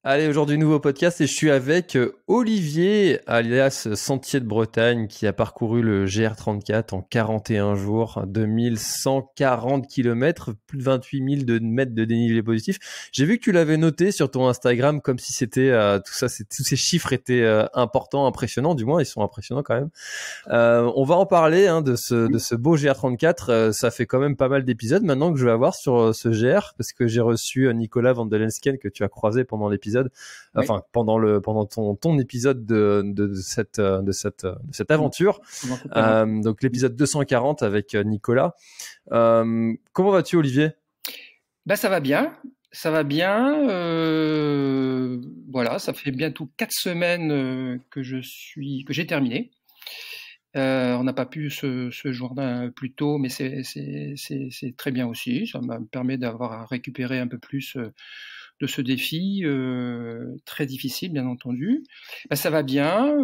Allez, aujourd'hui, nouveau podcast et je suis avec Olivier, alias Sentier de Bretagne, qui a parcouru le GR34 en 41 jours, 2140 km, plus de 28 000 mètres de dénivelé positif. J'ai vu que tu l'avais noté sur ton Instagram comme si c'était tout ça, tous ces chiffres étaient importants, impressionnants, du moins ils sont impressionnants quand même. On va en parler de ce beau GR34. Ça fait quand même pas mal d'épisodes maintenant que je vais avoir sur ce GR, parce que j'ai reçu Nicolas Van de Lensken que tu as croisé pendant l'épisode, enfin pendant ton épisode de cette aventure. Donc l'épisode 240 avec Nicolas. Comment vas-tu, Olivier? Ça va bien. Ça va bien. Voilà, ça fait bientôt 4 semaines que j'ai terminé. On n'a pas pu se joindre plus tôt, mais c'est très bien aussi. Ça me permet d'avoir récupéré un peu plus de ce défi très difficile, bien entendu. Ça va bien.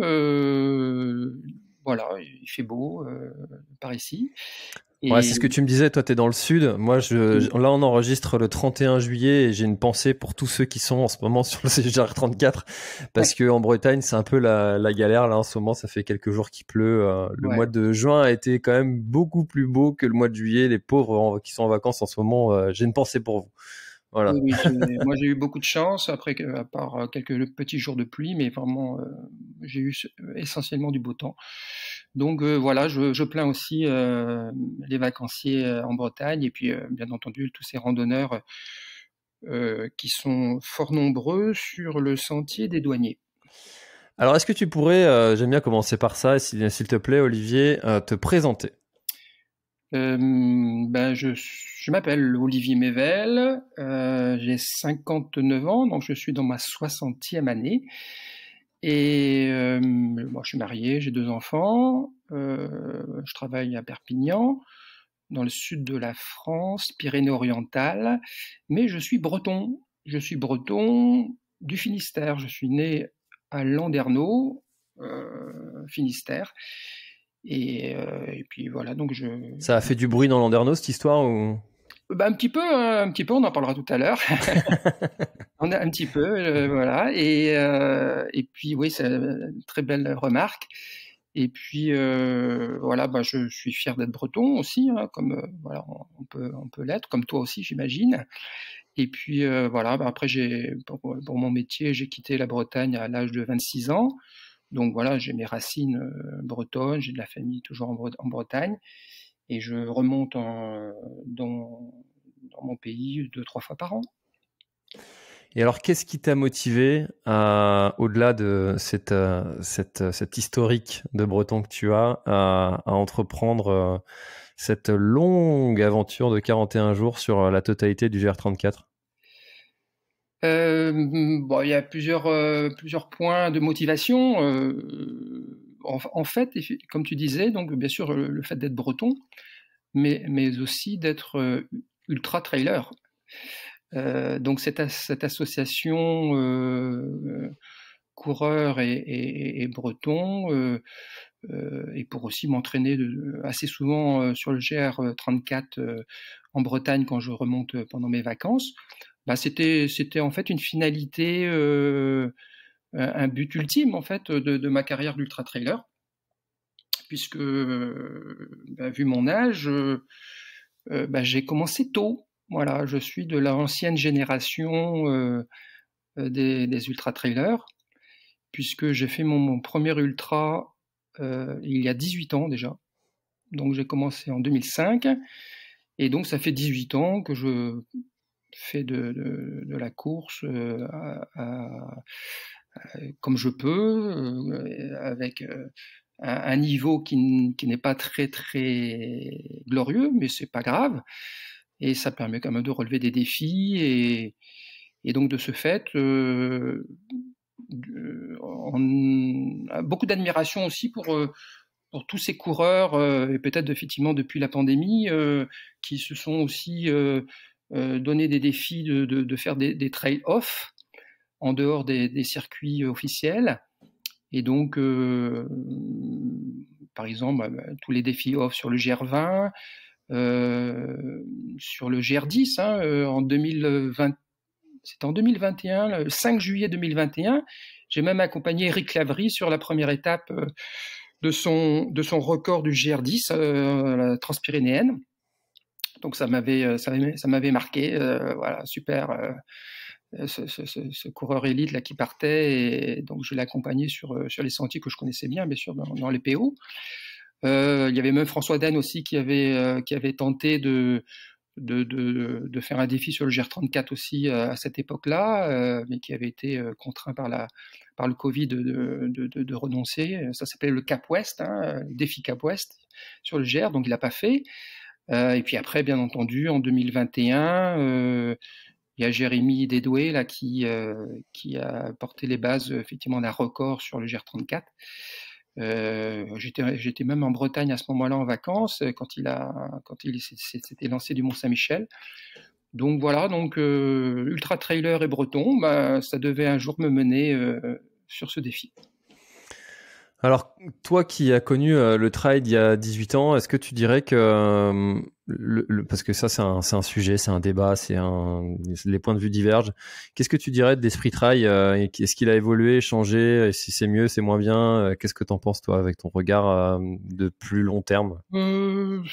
Voilà, il fait beau par ici. Ouais, c'est ce que tu me disais. Toi, t'es dans le sud. Moi, là, on enregistre le 31 juillet et j'ai une pensée pour tous ceux qui sont en ce moment sur le GR34, parce que en Bretagne, c'est un peu la galère. Là, en ce moment, ça fait quelques jours qu'il pleut. Le mois de juin a été quand même beaucoup plus beau que le mois de juillet. Les pauvres qui sont en vacances en ce moment, j'ai une pensée pour vous. Voilà. Oui, moi j'ai eu beaucoup de chance, après à part quelques petits jours de pluie, mais vraiment j'ai eu essentiellement du beau temps. Donc voilà, je plains aussi les vacanciers en Bretagne et puis bien entendu tous ces randonneurs qui sont fort nombreux sur le sentier des Douaniers. Alors, est-ce que tu pourrais, j'aime bien commencer par ça, s'il te plaît, Olivier, te présenter? Je m'appelle Olivier Mével, j'ai 59 ans, donc je suis dans ma 60e année. Et moi, je suis marié, j'ai 2 enfants, je travaille à Perpignan, dans le sud de la France, Pyrénées-Orientales, mais je suis breton. Je suis breton du Finistère. Je suis né à Landerneau, Finistère. Et puis voilà, donc Ça a fait du bruit dans Landerneau, cette histoire, ou? un petit peu, on en parlera tout à l'heure. On a un petit peu, voilà. Et puis oui, c'est une très belle remarque. Et puis voilà, je suis fier d'être breton aussi, comme voilà, on peut l'être, comme toi aussi, j'imagine. Et puis voilà, après pour mon métier, j'ai quitté la Bretagne à l'âge de 26 ans. Donc voilà, j'ai mes racines bretonnes, j'ai de la famille toujours en Bretagne, et je remonte dans mon pays 2-3 fois par an. Et alors, qu'est-ce qui t'a motivé, au-delà de cette historique de breton que tu as, à entreprendre cette longue aventure de 41 jours sur la totalité du GR34? Il y a plusieurs points de motivation. En fait, comme tu disais, donc bien sûr le fait d'être breton, mais aussi d'être ultra trailer. Donc cette association coureurs et bretons, et pour aussi m'entraîner assez souvent sur le GR34 en Bretagne quand je remonte pendant mes vacances. C'était en fait une finalité, un but ultime en fait de ma carrière d'ultra trailer, puisque vu mon âge, j'ai commencé tôt. Voilà, je suis de l'ancienne génération des ultra trailers, puisque j'ai fait mon premier ultra il y a 18 ans déjà. Donc j'ai commencé en 2005, et donc ça fait 18 ans que je fais de la course comme je peux, avec un niveau qui n'est pas très très glorieux, mais c'est pas grave, et ça permet quand même de relever des défis, et donc de ce fait, beaucoup d'admiration aussi pour tous ces coureurs, et peut-être effectivement depuis la pandémie, qui se sont aussi donné des défis de faire des trail-off en dehors des circuits officiels. Et donc, par exemple, tous les défis off sur le GR20, sur le GR10 en 2020, c'était en 2021, le 5 juillet 2021. J'ai même accompagné Eric Lavry sur la première étape de son record du GR10, la Transpyrénéenne. Donc ça m'avait marqué, voilà, super. Ce coureur élite là qui partait, et donc je l'ai accompagné sur les sentiers que je connaissais bien, bien sûr, dans les PO. Il y avait même François Den aussi qui avait tenté de faire un défi sur le GR34 aussi à cette époque-là, mais qui avait été contraint par le Covid de renoncer. Ça s'appelait le Cap Ouest, le défi Cap Ouest sur le GR, donc il l'a pas fait. Et puis après, bien entendu, en 2021, il y a Jérémy Dédoué là qui a porté les bases effectivement d'un record sur le GR34. J'étais même en Bretagne à ce moment-là en vacances quand il s'était lancé du Mont Saint-Michel. Donc voilà, ultra trailer et breton, ça devait un jour me mener sur ce défi. Alors, toi qui as connu le trail il y a 18 ans, est-ce que tu dirais que, parce que ça c'est un sujet, c'est un débat, les points de vue divergent, qu'est-ce que tu dirais de l'esprit trail est-ce qu'il a évolué, changé, et si c'est mieux, c'est moins bien, qu'est-ce que t'en penses toi avec ton regard de plus long terme? Je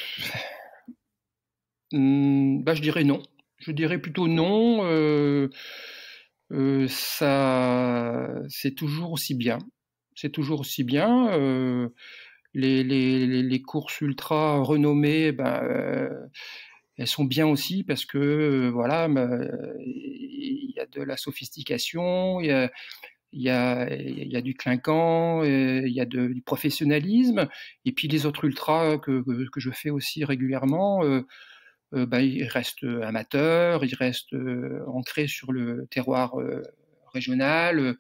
dirais non. Je dirais plutôt non. Ça, c'est toujours aussi bien. C'est toujours aussi bien. Les courses ultra renommées, elles sont bien aussi parce que voilà, il y a de la sophistication, il y a du clinquant, il y a du professionnalisme. Et puis les autres ultras que je fais aussi régulièrement, ils restent amateurs, ils restent ancrés sur le terroir régional.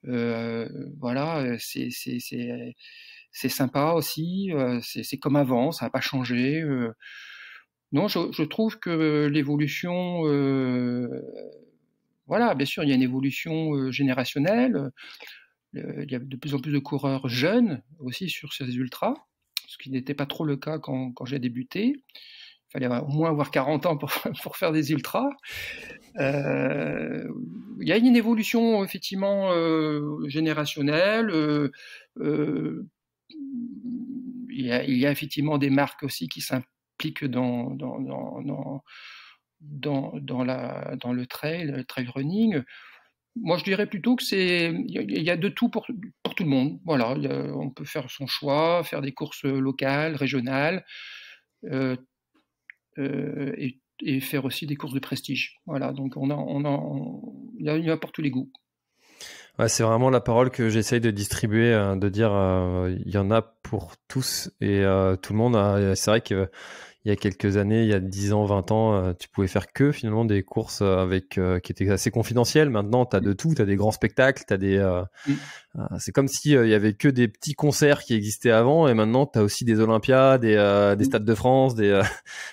Voilà, c'est sympa aussi, c'est comme avant, ça n'a pas changé. Non, je trouve que l'évolution, voilà, bien sûr, il y a une évolution générationnelle. Il y a de plus en plus de coureurs jeunes aussi sur ces ultras, ce qui n'était pas trop le cas quand j'ai débuté. Il fallait au moins avoir 40 ans pour faire des ultras. Il y a une évolution effectivement générationnelle. Il y a effectivement des marques aussi qui s'impliquent dans le trail running. Moi, je dirais plutôt que il y a de tout pour tout le monde. Voilà, on peut faire son choix, faire des courses locales, régionales, et faire aussi des courses de prestige. Voilà, donc il y a pour tous les goûts. Ouais, c'est vraiment la parole que j'essaye de distribuer, de dire il y en a pour tous et tout le monde. C'est vrai que il y a quelques années, il y a 10 ans, 20 ans, tu pouvais faire que finalement des courses qui étaient assez confidentielles. Maintenant, tu as de tout, tu as des grands spectacles, c'est comme si il y avait que des petits concerts qui existaient avant et maintenant tu as aussi des Olympiades, des Stades de France,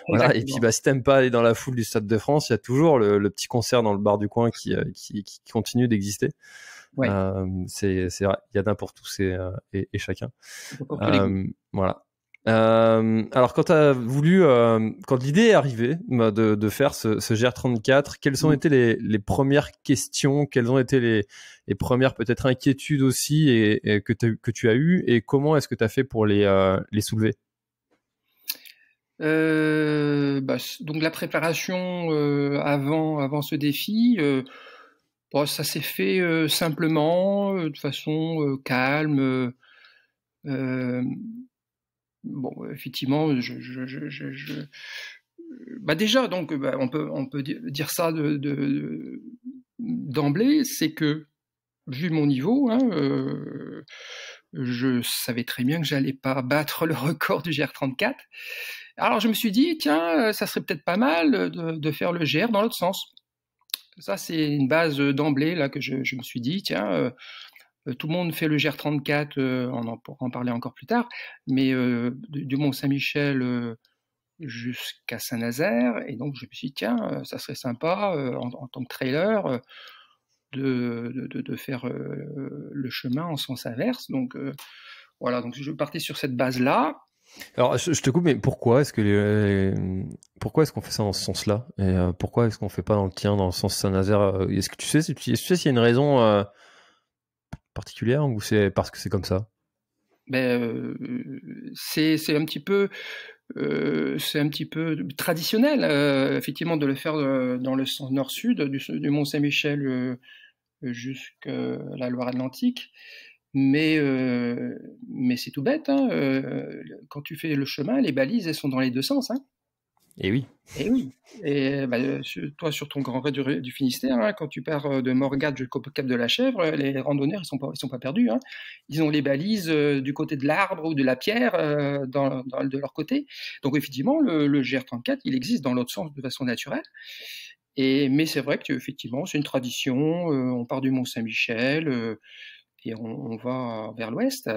voilà. Et puis si t'aimes pas aller dans la foule du Stade de France, il y a toujours le petit concert dans le bar du coin qui continue d'exister. Ouais. C'est vrai, il y en a pour tous et chacun. Pour tous les goûts. Voilà. Alors quand l'idée est arrivée de faire ce GR34, quelles ont été les premières questions, quelles ont été les premières peut-être inquiétudes aussi et que tu as eues, et comment est-ce que tu as fait pour les soulever? Donc la préparation avant ce défi, ça s'est fait simplement, de façon calme. Bon, effectivement, déjà, donc, on peut dire ça d'emblée, c'est que vu mon niveau, je savais très bien que j'allais pas battre le record du GR34. Alors je me suis dit, tiens, ça serait peut-être pas mal de faire le GR dans l'autre sens. Ça, c'est une base d'emblée là que je me suis dit, tiens, tout le monde fait le GR34, on pourra en parler encore plus tard, mais du Mont Saint-Michel jusqu'à Saint-Nazaire, et donc je me suis dit, tiens, ça serait sympa en tant que trailer de faire le chemin en sens inverse. Donc voilà, donc je partais sur cette base-là. Alors, je te coupe, mais pourquoi est-ce qu'on fait ça dans ce sens-là? Et pourquoi est-ce qu'on fait pas dans le tien, dans le sens Saint-Nazaire? Est-ce que tu sais, s'il y a une raison particulière ou c'est parce que c'est comme ça? Ben, c'est un petit peu traditionnel, effectivement, de le faire dans le sens nord-sud, du Mont Saint-Michel jusqu'à la Loire-Atlantique. Mais c'est tout bête, hein, quand tu fais le chemin, les balises, elles sont dans les deux sens. Hein. Et oui. Et oui. Et bah, toi, sur ton grand raid du Finistère, hein, quand tu pars de Morgade jusqu'au Cap de la Chèvre, les randonneurs, ils sont pas perdus. Hein. Ils ont les balises du côté de l'arbre ou de la pierre de leur côté. Donc effectivement, le GR34, il existe dans l'autre sens de façon naturelle. Mais c'est vrai que effectivement, c'est une tradition. On part du Mont Saint-Michel et on va vers l'ouest.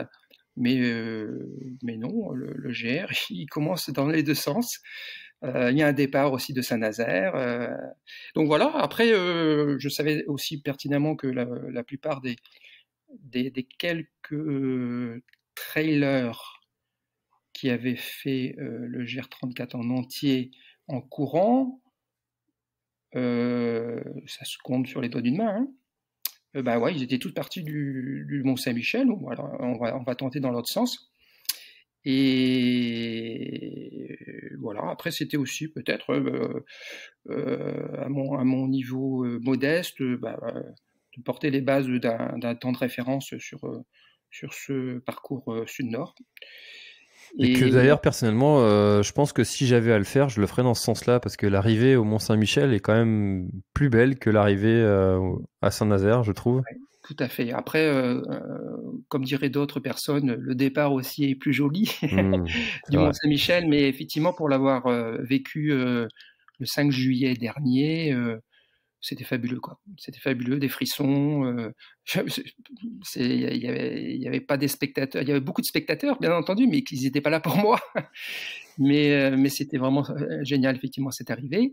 Mais non, le GR, il commence dans les deux sens. Il y a un départ aussi de Saint-Nazaire. Donc voilà, après, je savais aussi pertinemment que la plupart des quelques trailers qui avaient fait le GR34 en entier en courant, ça se compte sur les doigts d'une main. Hein. Bah ouais, ils étaient tous partis du Mont Saint-Michel. Voilà, on va tenter dans l'autre sens. Et voilà, après c'était aussi peut-être à mon niveau modeste de porter les bases d'un temps de référence sur ce parcours sud-nord. Et que d'ailleurs, personnellement, je pense que si j'avais à le faire, je le ferais dans ce sens-là, parce que l'arrivée au Mont-Saint-Michel est quand même plus belle que l'arrivée à Saint-Nazaire, je trouve. Ouais, tout à fait. Après, comme diraient d'autres personnes, le départ aussi est plus joli du Mont-Saint-Michel, mais effectivement, pour l'avoir vécu le 5 juillet dernier, c'était fabuleux, quoi. C'était fabuleux, des frissons. Il y avait pas des spectateurs, il y avait beaucoup de spectateurs, bien entendu, mais qu'ils n'étaient pas là pour moi. Mais c'était vraiment génial, effectivement, cette arrivée.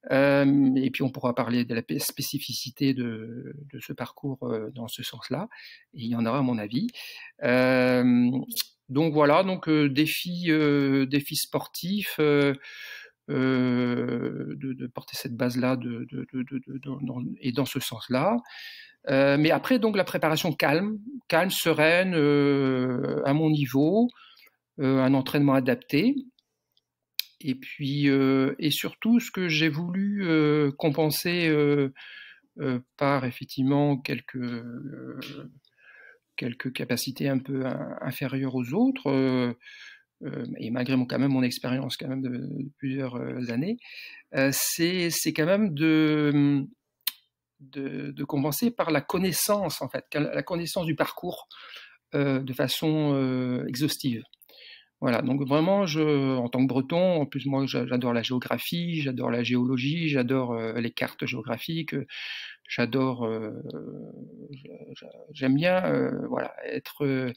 Et puis on pourra parler de la spécificité de ce parcours dans ce sens-là. Et il y en aura à mon avis. Donc voilà, donc défi sportif. De porter cette base-là et dans ce sens-là. Mais après, donc la préparation calme, sereine, à mon niveau, un entraînement adapté. Et puis, et surtout, ce que j'ai voulu compenser par effectivement quelques capacités un peu inférieures aux autres, et malgré quand même mon expérience quand même de plusieurs années, c'est quand même de compenser par la connaissance, en fait, la connaissance du parcours de façon exhaustive. Voilà, donc vraiment, en tant que Breton, en plus moi j'adore la géographie, j'adore la géologie, j'adore les cartes géographiques, j'aime bien voilà, être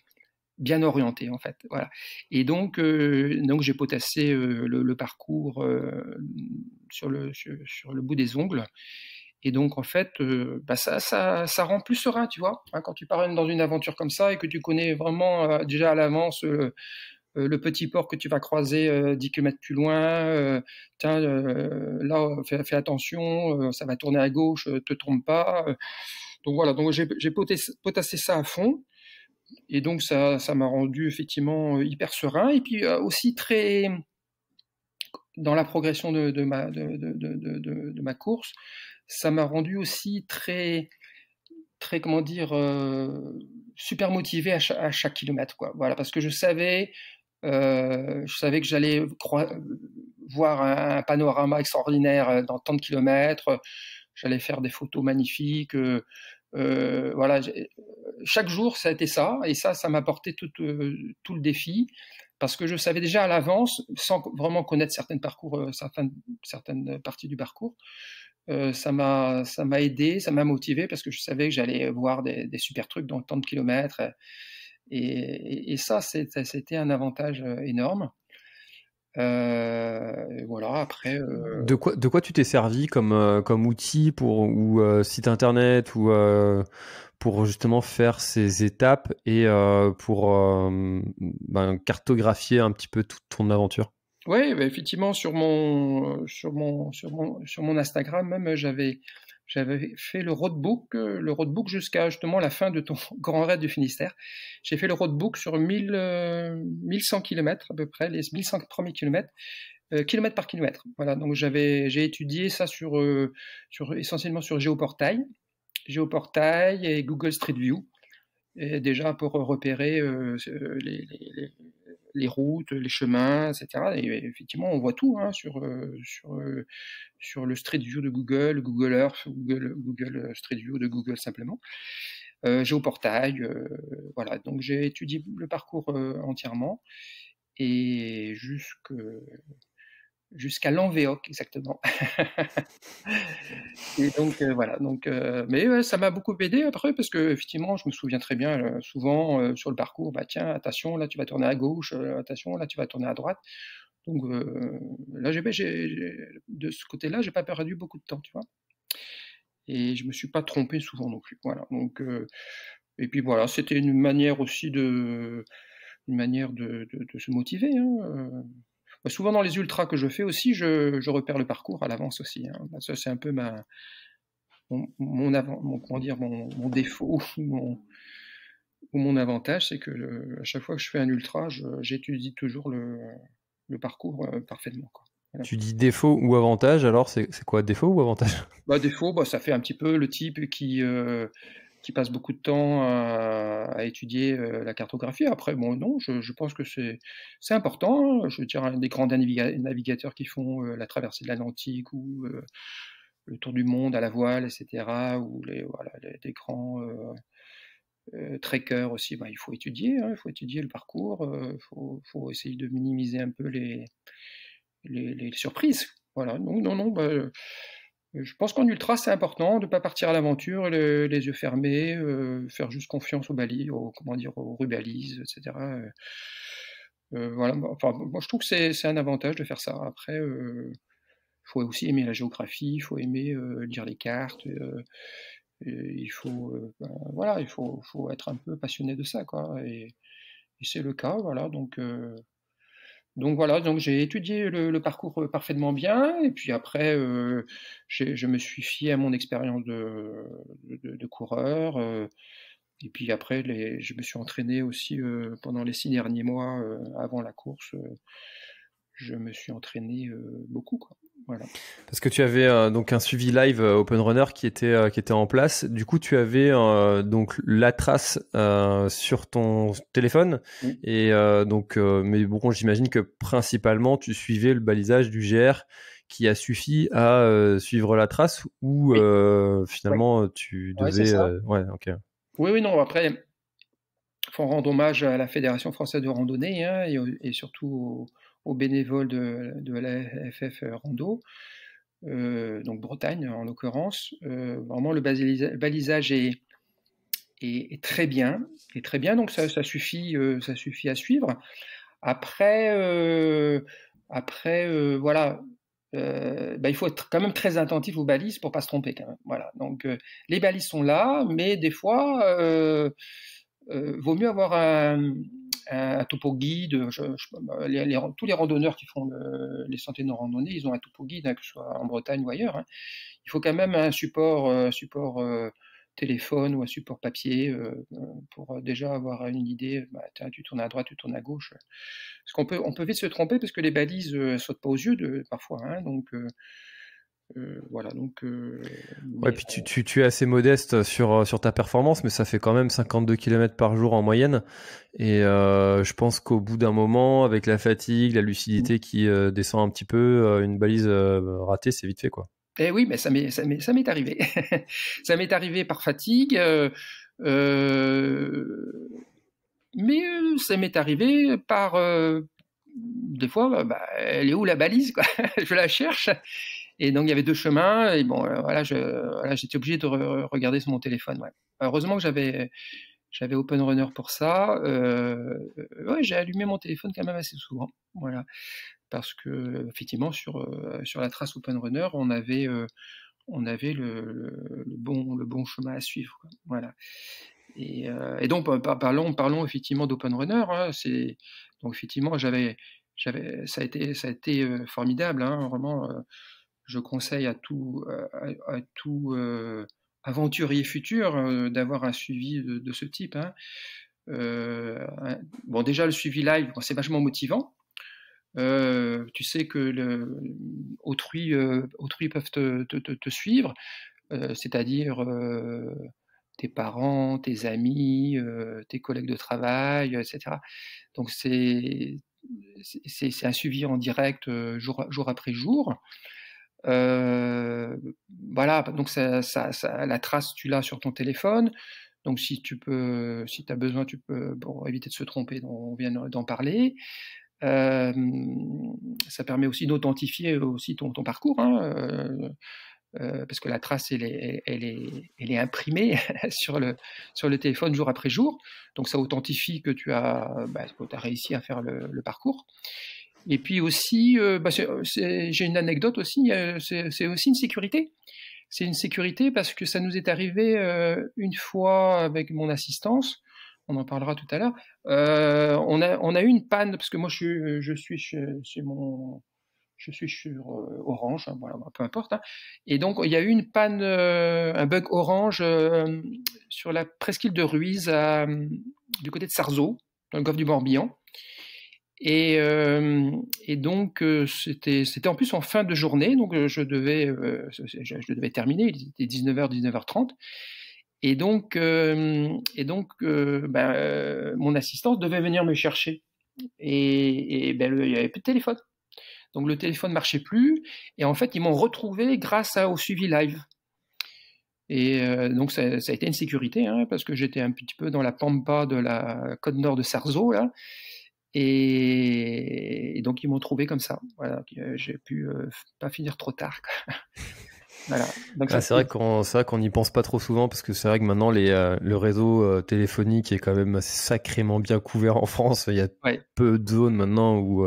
bien orienté en fait. Voilà. Et donc j'ai potassé le parcours sur le bout des ongles. Et donc en fait, ça rend plus serein, tu vois. Hein, quand tu pars dans une aventure comme ça et que tu connais vraiment déjà à l'avance le petit port que tu vas croiser 10 km plus loin, tiens, là, fais attention, ça va tourner à gauche, te trompe pas. Donc voilà, donc j'ai potassé ça à fond. Et donc ça m'a rendu effectivement hyper serein. Et puis aussi très dans la progression de ma course, ça m'a rendu aussi très comment dire super motivé à chaque kilomètre, quoi. Voilà, parce que je savais que j'allais voir un panorama extraordinaire dans tant de kilomètres. J'allais faire des photos magnifiques. Voilà, chaque jour, ça a été ça. Et ça m'a apporté tout le défi. Parce que je savais déjà à l'avance, sans vraiment connaître certaines parties du parcours, ça m'a aidé, ça m'a motivé parce que je savais que j'allais voir des super trucs dans tant de kilomètres. Et ça, c'était un avantage énorme. Et voilà, après, De quoi tu t'es servi comme outil ou site internet ou pour justement faire ces étapes et pour cartographier un petit peu toute ton aventure? ouais, bah, effectivement, sur mon Instagram même, j'avais fait le roadbook jusqu'à justement la fin de ton grand raid du Finistère. J'ai fait le roadbook sur 1100 kilomètres à peu près, les 1100 premiers kilomètres, kilomètre par kilomètre. Voilà, donc j'ai étudié ça essentiellement sur Géoportail et Google Street View, et déjà pour repérer les routes, les chemins, etc. Et effectivement, on voit tout hein, sur le Street View de Google, Google Earth, Google Street View de Google simplement. Géoportail, voilà. Donc j'ai étudié le parcours entièrement et jusqu'à Lanvéoc exactement. Et donc voilà. Donc, mais ouais, ça m'a beaucoup aidé après parce que effectivement, je me souviens très bien souvent sur le parcours, bah tiens, attention, là tu vas tourner à gauche, attention, là tu vas tourner à droite. Donc là, de ce côté-là, j'ai pas perdu beaucoup de temps, tu vois. Et je me suis pas trompé souvent non plus. Voilà. Donc et puis voilà, c'était une manière de se motiver. Hein. Bah, souvent dans les ultras que je fais aussi, je repère le parcours à l'avance aussi. Hein. Bah, ça c'est un peu comment dire, mon défaut ou mon avantage, c'est que à chaque fois que je fais un ultra, j'étudie toujours le parcours parfaitement, quoi. Voilà. Tu dis défaut ou avantage, alors c'est quoi, défaut ou avantage? Bah, défaut, bah, ça fait un petit peu le type qui passe beaucoup de temps à étudier la cartographie. Après, bon, non, je pense que c'est important. Hein. Je veux dire, un des grands navigateurs qui font la traversée de l'Atlantique ou le tour du monde à la voile, etc., ou des grands trekkers aussi, bah, il faut étudier, hein, il faut étudier le parcours, faut essayer de minimiser un peu les surprises. Voilà, donc non, non, bah, je pense qu'en ultra, c'est important de ne pas partir à l'aventure les yeux fermés, faire juste confiance aux balises, comment dire, aux rubalises, etc. Voilà, enfin, moi je trouve que c'est un avantage de faire ça. Après, faut aussi aimer la géographie, il faut aimer lire les cartes, il faut, voilà, faut être un peu passionné de ça, quoi. Et c'est le cas, voilà. Donc voilà, donc j'ai étudié le parcours parfaitement bien, et puis après, je me suis fié à mon expérience de coureur, et puis après, je me suis entraîné aussi pendant les 6 derniers mois avant la course, je me suis entraîné beaucoup, quoi. Voilà. Parce que tu avais donc un suivi live Open Runner qui était en place. Du coup, tu avais donc la trace sur ton téléphone Oui. et mais bon, j'imagine que principalement tu suivais le balisage du GR qui a suffi à suivre la trace ou Oui, ouais, finalement tu ouais, c'est devais ça. ouais, ok. Oui, oui, non, après, il faut rendre hommage à la Fédération française de randonnée hein, et surtout aux bénévoles de la FF Rando, donc Bretagne en l'occurrence. Vraiment, le balisage est très bien, donc ça suffit à suivre. Après, voilà, bah, il faut être quand même très attentif aux balises pour pas se tromper quand même. Voilà, donc les balises sont là, mais des fois, vaut mieux avoir un topo guide. Tous les randonneurs qui font les sentiers de randonnée, ils ont un topo guide, hein, que ce soit en Bretagne ou ailleurs. Hein. Il faut quand même un support téléphone ou un support papier pour déjà avoir une idée. Bah, tu tournes à droite, tu tournes à gauche. Parce on peut vite se tromper parce que les balises sautent pas aux yeux parfois. Hein, donc voilà. Donc, Ouais, mais, puis tu es assez modeste sur ta performance, mais ça fait quand même 52 km par jour en moyenne. Et je pense qu'au bout d'un moment, avec la fatigue, la lucidité qui descend un petit peu, une balise ratée, c'est vite fait, quoi. eh oui, mais ça m'est arrivé. Ça m'est arrivé par fatigue, mais ça m'est arrivé par des fois, bah, elle est où la balise quoi je la cherche. Et donc il y avait deux chemins et bon, voilà, j'étais obligé de regarder sur mon téléphone. Ouais. Heureusement que j'avais Open Runner pour ça. Ouais, j'ai allumé mon téléphone quand même assez souvent. Voilà. parce que effectivement sur la trace Open Runner, on avait le bon chemin à suivre, quoi. Voilà. Et donc parlons effectivement d'Open Runner, hein. Donc effectivement ça a été formidable, hein, vraiment. Je conseille à tout aventurier futur d'avoir un suivi de ce type, hein. Bon, déjà le suivi live, c'est vachement motivant. Tu sais que autrui peuvent te suivre, c'est-à-dire tes parents, tes amis, tes collègues de travail, etc. Donc c'est un suivi en direct jour après jour. Voilà, donc la trace, tu l'as sur ton téléphone. Donc si tu as besoin, tu peux, pour éviter de se tromper, on vient d'en parler. Ça permet aussi d'authentifier aussi ton parcours, hein, parce que la trace, elle est imprimée sur le téléphone jour après jour. Donc ça authentifie que tu as réussi à faire le parcours. Et puis aussi, j'ai une anecdote aussi, c'est aussi une sécurité. C'est une sécurité parce que ça nous est arrivé une fois avec mon assistance, on en parlera tout à l'heure. On a eu une panne, parce que moi je suis sur Orange, hein, voilà, peu importe, hein. Et donc il y a eu une panne, un bug Orange sur la presqu'île de Ruiz, du côté de Sarzeau, dans le golfe du Morbihan. Et donc c'était en plus en fin de journée, donc je devais terminer, il était 19h, 19h30. Et donc mon assistante devait venir me chercher. Et il n'y avait plus de téléphone. Donc le téléphone ne marchait plus. Et en fait, ils m'ont retrouvé grâce au suivi live. Et donc ça a été une sécurité, hein, parce que j'étais un petit peu dans la pampa de la côte nord de Sarzeau, là. Et donc ils m'ont trouvé comme ça. Voilà, j'ai pu pas finir trop tard, quoi. Voilà. Donc c'est vrai qu'on n'y pense pas trop souvent, parce que c'est vrai que maintenant le réseau téléphonique est quand même sacrément bien couvert en France. Il y a peu de zones maintenant où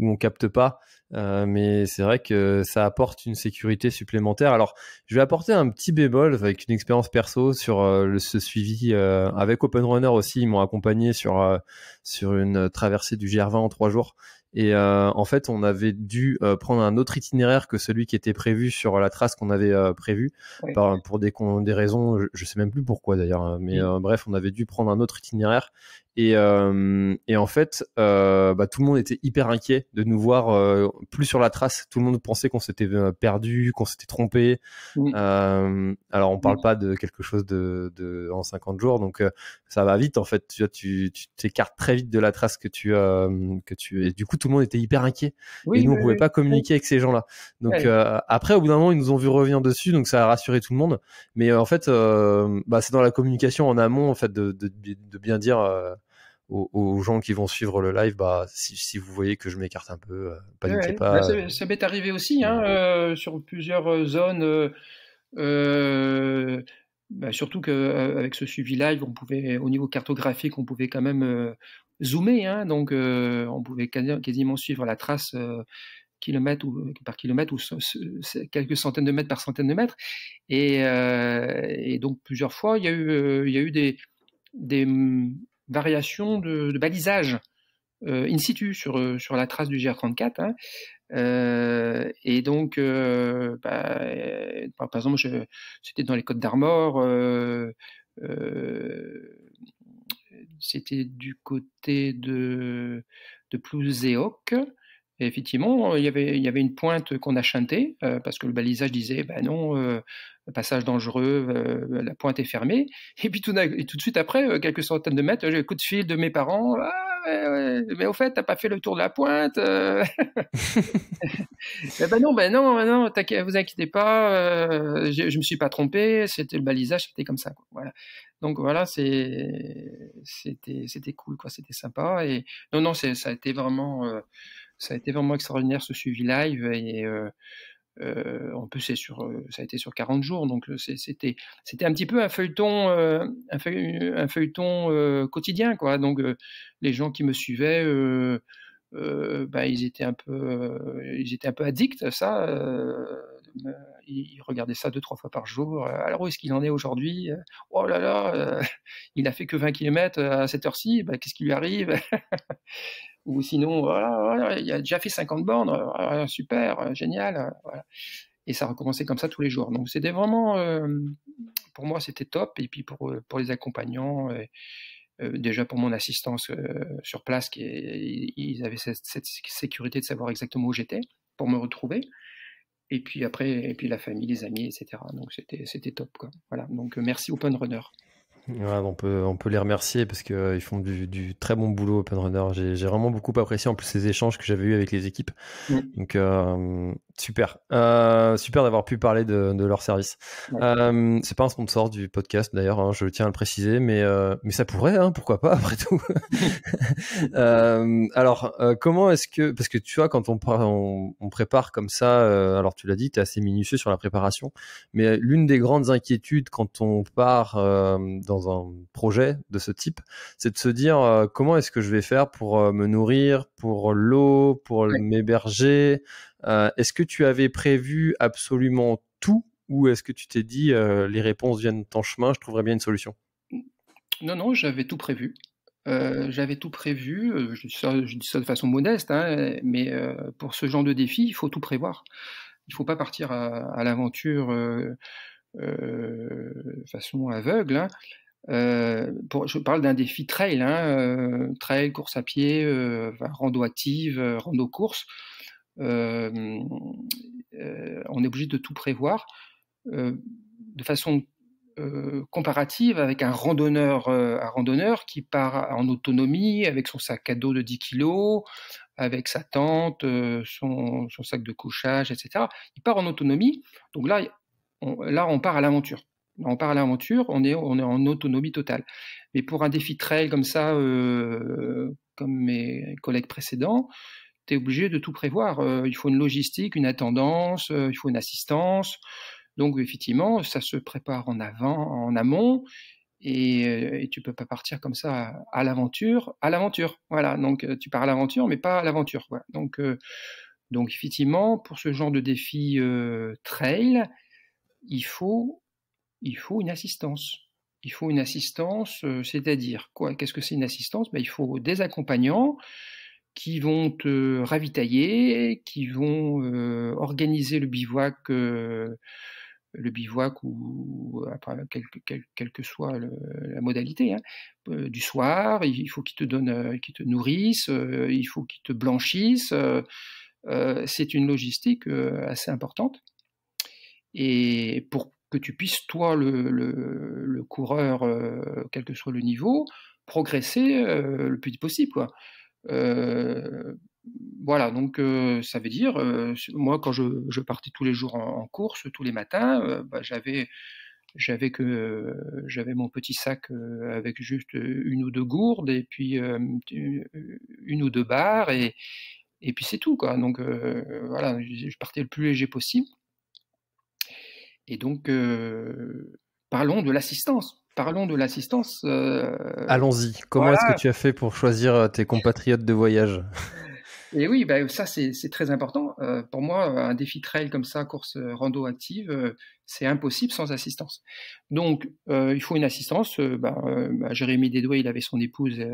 on capte pas. Mais c'est vrai que ça apporte une sécurité supplémentaire. Alors, je vais apporter un petit bémol avec une expérience perso sur ce suivi avec Open Runner aussi. Ils m'ont accompagné sur une traversée du GR20 en 3 jours. Et en fait, on avait dû prendre un autre itinéraire que celui qui était prévu sur la trace qu'on avait prévue, pour des raisons, je sais même plus pourquoi d'ailleurs, hein, mais bref, on avait dû prendre un autre itinéraire. Et en fait, tout le monde était hyper inquiet de nous voir plus sur la trace. Tout le monde pensait qu'on s'était perdu, qu'on s'était trompé. Alors on parle pas de quelque chose de en 50 jours, donc ça va vite en fait. Tu t'écartes très vite de la trace que tu et du coup tout le monde était hyper inquiet. Et nous on pouvait pas communiquer avec ces gens-là. Donc après au bout d'un moment ils nous ont vu revenir dessus, donc ça a rassuré tout le monde. Mais en fait c'est dans la communication en amont en fait de bien dire aux gens qui vont suivre le live, si vous voyez que je m'écarte un peu, paniquez pas. Ça m'est arrivé aussi, hein, sur plusieurs zones. Surtout qu'avec ce suivi live, on pouvait, au niveau cartographique, on pouvait quand même zoomer, hein, donc on pouvait quasiment suivre la trace kilomètre par kilomètre, ou quelques centaines de mètres par centaines de mètres. Et donc plusieurs fois, il y a eu des variations de balisage in situ sur la trace du GR34, hein. Et donc par exemple, c'était dans les Côtes d'Armor, c'était du côté de Plouzéoc. Et effectivement, il y avait une pointe qu'on a chantée, parce que le balisage disait non, passage dangereux, la pointe est fermée. Et puis tout de suite après, quelques centaines de mètres, j'ai un coup de fil de mes parents. Mais au fait, t'as pas fait le tour de la pointe. Non, vous inquiétez pas, je me suis pas trompé, c'était le balisage, c'était comme ça, quoi. Voilà. Donc voilà, c'était cool, quoi, c'était sympa. Et non, ça a été vraiment extraordinaire, ce suivi live. Et en plus ça a été sur 40 jours, donc c'était un petit peu un feuilleton, quotidien, quoi. Donc les gens qui me suivaient ils étaient un peu addicts à ça. Ils regardaient ça 2-3 fois par jour. Alors, où est-ce qu'il en est aujourd'hui? Oh là là, il a fait que 20 km à cette heure-ci, qu'est-ce qui lui arrive? Ou sinon, voilà, il a déjà fait 50 bornes, super, génial. Voilà. Et ça recommençait comme ça tous les jours. Donc c'était vraiment, pour moi, c'était top. Et puis pour les accompagnants, déjà pour mon assistance sur place, ils avaient cette sécurité de savoir exactement où j'étais pour me retrouver. Et puis après, et puis la famille, les amis, etc. Donc c'était top, quoi. Voilà. Donc merci Open Runner. Ouais, on peut les remercier parce que ils font du très bon boulot, Open Runner. J'ai vraiment beaucoup apprécié en plus les échanges que j'avais eus avec les équipes. Donc super, super d'avoir pu parler de leur service. Ouais. C'est pas un sponsor du podcast d'ailleurs, hein, je tiens à le préciser, mais ça pourrait, hein, pourquoi pas après tout. Alors comment est-ce que, parce que tu vois, quand on prépare comme ça, alors tu l'as dit, tu es assez minutieux sur la préparation, mais l'une des grandes inquiétudes quand on part dans un projet de ce type, c'est de se dire comment est-ce que je vais faire pour me nourrir, pour l'eau, pour m'héberger. Est-ce que tu avais prévu absolument tout, ou est-ce que tu t'es dit les réponses viennent en chemin, je trouverai bien une solution? Non, j'avais tout prévu. Je dis ça de façon modeste, hein, mais pour ce genre de défi, il faut tout prévoir. Il ne faut pas partir à l'aventure façon aveugle. Hein. Je parle d'un défi trail, hein, trail, course à pied, rando active, rando course. On est obligé de tout prévoir de façon comparative avec un randonneur qui part en autonomie avec son sac à dos de 10 kg, avec sa tente, son sac de couchage, etc. Il part en autonomie. Donc là, on part à l'aventure. On part à l'aventure, on est en autonomie totale. Mais pour un défi trail comme ça, comme mes collègues précédents, tu es obligé de tout prévoir. Il faut une logistique, une attendance, il faut une assistance. Donc effectivement, ça se prépare en amont, et tu peux pas partir comme ça à l'aventure. Voilà. Donc tu pars à l'aventure, mais pas à l'aventure. Voilà. Donc effectivement, pour ce genre de défi trail, il faut une assistance. Il faut une assistance, c'est-à-dire quoi? Qu'est-ce que c'est une assistance? Il faut des accompagnants qui vont te ravitailler, qui vont organiser le bivouac ou après, quelle que soit la modalité, hein, du soir. Il faut qu'ils te donnent, qu'ils te nourrissent, il faut qu'ils te blanchissent. C'est une logistique assez importante. Et pour que tu puisses, toi, le coureur, quel que soit le niveau, progresser le plus vite possible, quoi. Voilà, donc ça veut dire, moi quand je partais tous les jours en course, tous les matins, j'avais mon petit sac avec juste une ou deux gourdes et puis une ou deux barres et puis c'est tout, quoi. Donc voilà, je partais le plus léger possible. Et donc parlons de l'assistance. Allons-y. Comment est-ce que tu as fait pour choisir tes compatriotes de voyage? Et oui, ça c'est très important. Pour moi, un défi trail comme ça, course rando active, c'est impossible sans assistance. Donc, il faut une assistance. Jérémy Desdoués, il avait son épouse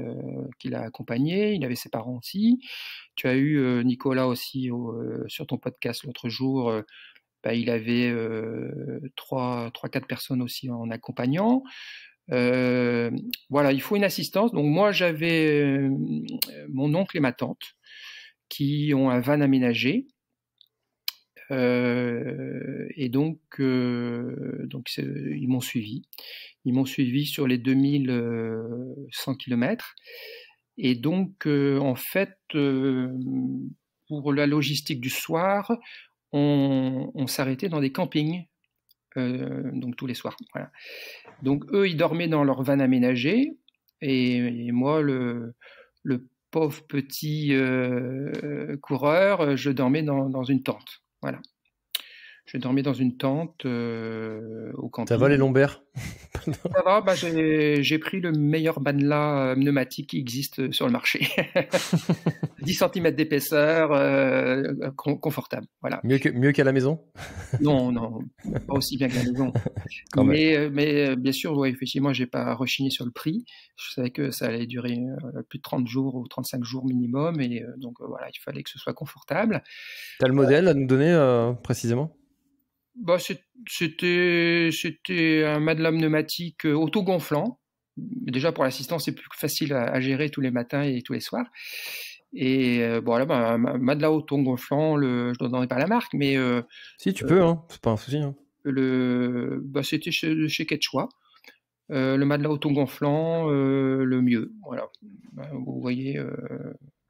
qui l'a accompagné, il avait ses parents aussi. Tu as eu Nicolas aussi sur ton podcast l'autre jour. Il avait 3-4 personnes aussi en accompagnant. Voilà, il faut une assistance. Donc moi, j'avais mon oncle et ma tante qui ont un van aménagé. Et donc ils m'ont suivi. Ils m'ont suivi sur les 2100 km. Et donc, en fait, pour la logistique du soir, on s'arrêtait dans des campings, donc tous les soirs. Voilà. Donc eux, ils dormaient dans leur van aménagé, et moi, le pauvre petit coureur, je dormais dans une tente. Voilà. Je dormais dans une tente au Ça va les camping. lombaires? Ça va, bah, j'ai pris le meilleur matelas pneumatique qui existe sur le marché. 10 centimètres d'épaisseur, confortable. Voilà. Mieux qu'à la maison? Non, non, pas aussi bien que la maison. Quand même. Mais bien sûr, ouais, effectivement, j'ai pas rechigné sur le prix. Je savais que ça allait durer plus de 30 jours ou 35 jours minimum. Et donc, voilà, il fallait que ce soit confortable. T'as le modèle à nous donner précisément? Bah, c'était un matelas pneumatique autogonflant. Déjà, pour l'assistance, c'est plus facile à gérer tous les matins et tous les soirs. Et voilà, bah, un matelas autogonflant, je ne donnerai pas la marque, mais Si, tu euh, peux, hein. C'est pas un souci, hein. bah, c'était chez Quechua. Le matelas autogonflant, le mieux. Voilà. Bah, vous voyez,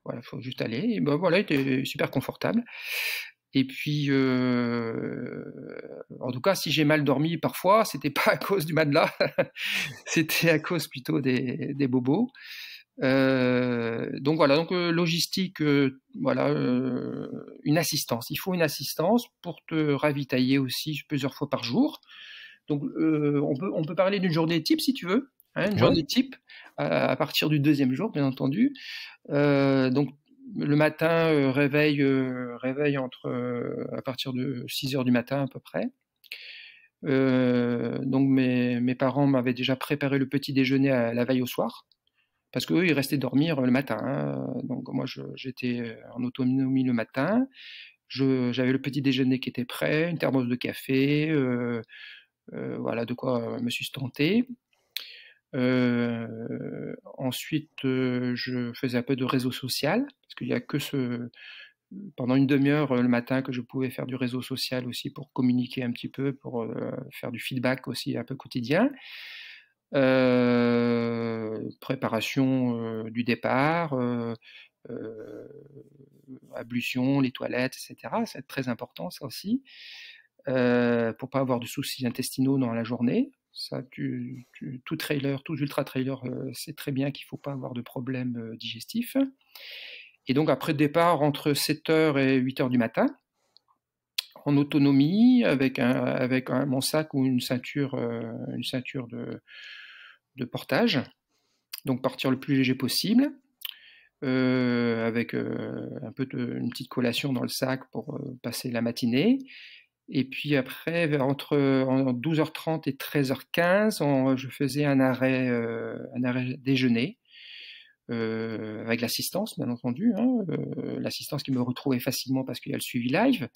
voilà, faut juste aller. Et bah, voilà, il était super confortable. Et puis, en tout cas, si j'ai mal dormi parfois, c'était pas à cause du matelas, c'était à cause plutôt des bobos. Donc voilà, donc logistique, voilà, une assistance. Il faut une assistance pour te ravitailler aussi plusieurs fois par jour. Donc on peut parler d'une journée type si tu veux, hein, une Ouais. journée type à partir du deuxième jour, bien entendu. Donc le matin, réveil à partir de 6 heures du matin à peu près. Donc mes parents m'avaient déjà préparé le petit déjeuner à la veille au soir, parce qu'eux, ils restaient dormir le matin, hein. Donc moi, j'étais en autonomie le matin. J'avais le petit déjeuner qui était prêt, une thermos de café, voilà de quoi me sustenter. Ensuite, je faisais un peu de réseau social, parce qu'il n'y a que pendant une demi-heure le matin que je pouvais faire du réseau social aussi pour communiquer un petit peu, pour faire du feedback aussi un peu quotidien. Préparation du départ, ablution, les toilettes, etc. C'est très important ça aussi, pour pas avoir de soucis intestinaux dans la journée. Ça, tout trailer, tout ultra trailer, sait très bien qu'il ne faut pas avoir de problème digestif. Et donc après départ entre 7 heures et 8 heures du matin, en autonomie, avec mon sac ou une ceinture de portage. Donc partir le plus léger possible, avec une petite collation dans le sac pour passer la matinée. Et puis après, en 12h30 et 13h15, je faisais un arrêt déjeuner, avec l'assistance, bien entendu, hein, l'assistance qui me retrouvait facilement parce qu'il y a le suivi live.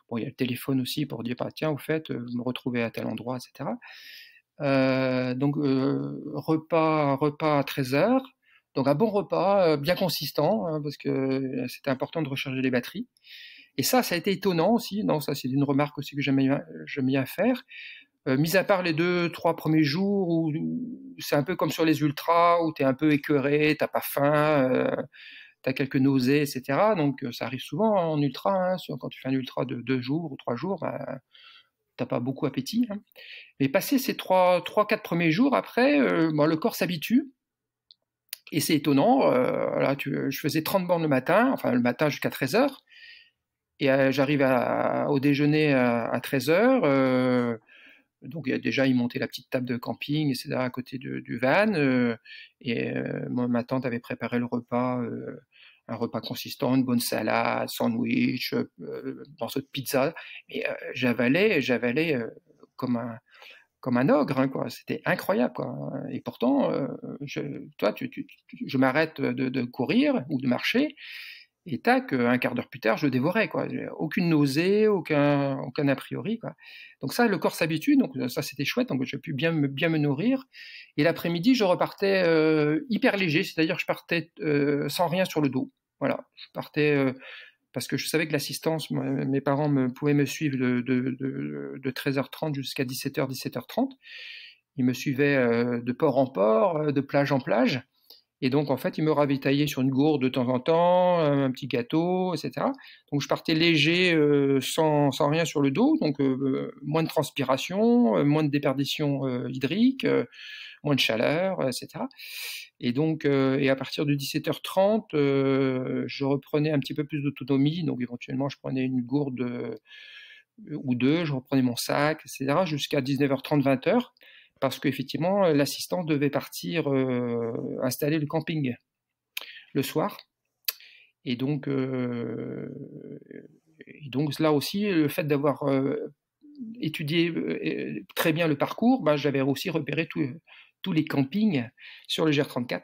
Bon, il y a le téléphone aussi pour dire, bah, tiens, au fait, vous me retrouvez à tel endroit, etc. Donc repas à 13 heures. Donc un bon repas, bien consistant, hein, parce que c'était important de recharger les batteries. Et ça a été étonnant aussi. Non, ça c'est une remarque aussi que j'aime bien faire. Mis à part les 2-3 premiers jours où c'est un peu comme sur les ultras, où tu es un peu écœuré, t'as pas faim, tu as quelques nausées, etc. Donc ça arrive souvent en ultra, hein, quand tu fais un ultra de 2 jours ou 3 jours, bah, t'as pas beaucoup appétit, hein. Mais passé ces 3-4 premiers jours, après, bon, le corps s'habitue. Et c'est étonnant, là, je faisais 30 bornes le matin, enfin le matin jusqu'à 13 heures. Et j'arrive au déjeuner à 13 heures. Donc déjà, ils montaient la petite table de camping, etc., à côté du van. Ma tante avait préparé le repas, un repas consistant, une bonne salade, sandwich, morceau de pizza. Et j'avalais comme un ogre, hein, quoi. C'était incroyable, quoi. Et pourtant, je m'arrête de courir ou de marcher, et tac, un quart d'heure plus tard, je le dévorais, quoi. Aucune nausée, aucun a priori, quoi. Donc ça, le corps s'habitue, donc ça c'était chouette, donc j'ai pu bien me nourrir. Et l'après-midi, je repartais hyper léger, c'est-à-dire que je partais sans rien sur le dos. Voilà, je partais parce que je savais que l'assistance, mes parents pouvaient me suivre de 13h30 jusqu'à 17h, 17h30. Ils me suivaient de port en port, de plage en plage. Et donc, en fait, ils me ravitaillaient sur une gourde de temps en temps, un petit gâteau, etc. Donc, je partais léger, sans rien sur le dos. Donc, moins de transpiration, moins de déperdition hydrique, moins de chaleur, etc. Et donc, et à partir de 17h30, je reprenais un petit peu plus d'autonomie. Donc, éventuellement, je prenais une gourde ou deux, je reprenais mon sac, etc., jusqu'à 19h30, 20h, parce qu'effectivement, l'assistant devait partir installer le camping le soir. Et donc, là aussi, le fait d'avoir étudié très bien le parcours, bah, j'avais aussi repéré tous les campings sur le GR34.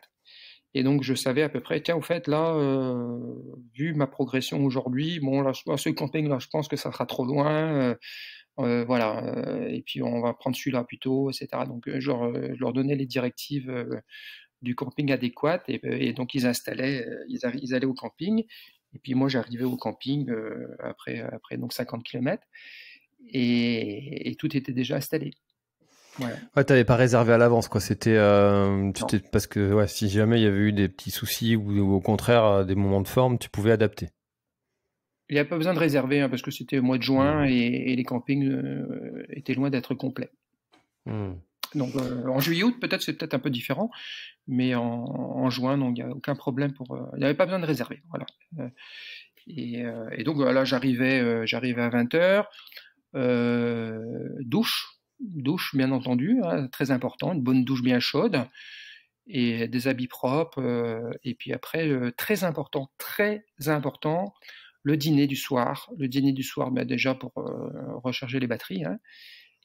Et donc, je savais à peu près, tiens, au fait, là, vu ma progression aujourd'hui, bon, là, ce camping-là, je pense que ça sera trop loin. Voilà. Et puis, on va prendre celui-là plutôt, etc. Donc, je leur donnais les directives du camping adéquat. Et donc, ils installaient, ils allaient au camping. Et puis, moi, j'arrivais au camping après donc 50 km. Et tout était déjà installé. Voilà. Ouais, t'avais pas réservé à l'avance, quoi. C'était, parce que ouais, si jamais il y avait eu des petits soucis ou au contraire des moments de forme, tu pouvais adapter. Il n'y a pas besoin de réserver, hein, parce que c'était au mois de juin et les campings étaient loin d'être complets. Donc en juillet-août, c'est peut-être un peu différent, mais en juin, donc il n'y a aucun problème il n'y avait pas besoin de réserver. Voilà. Et donc là, j'arrivais à 20h. Douche, bien entendu, hein, très important, une bonne douche bien chaude et des habits propres. Et puis après, très important, le dîner du soir. Le dîner du soir, ben déjà pour recharger les batteries, hein.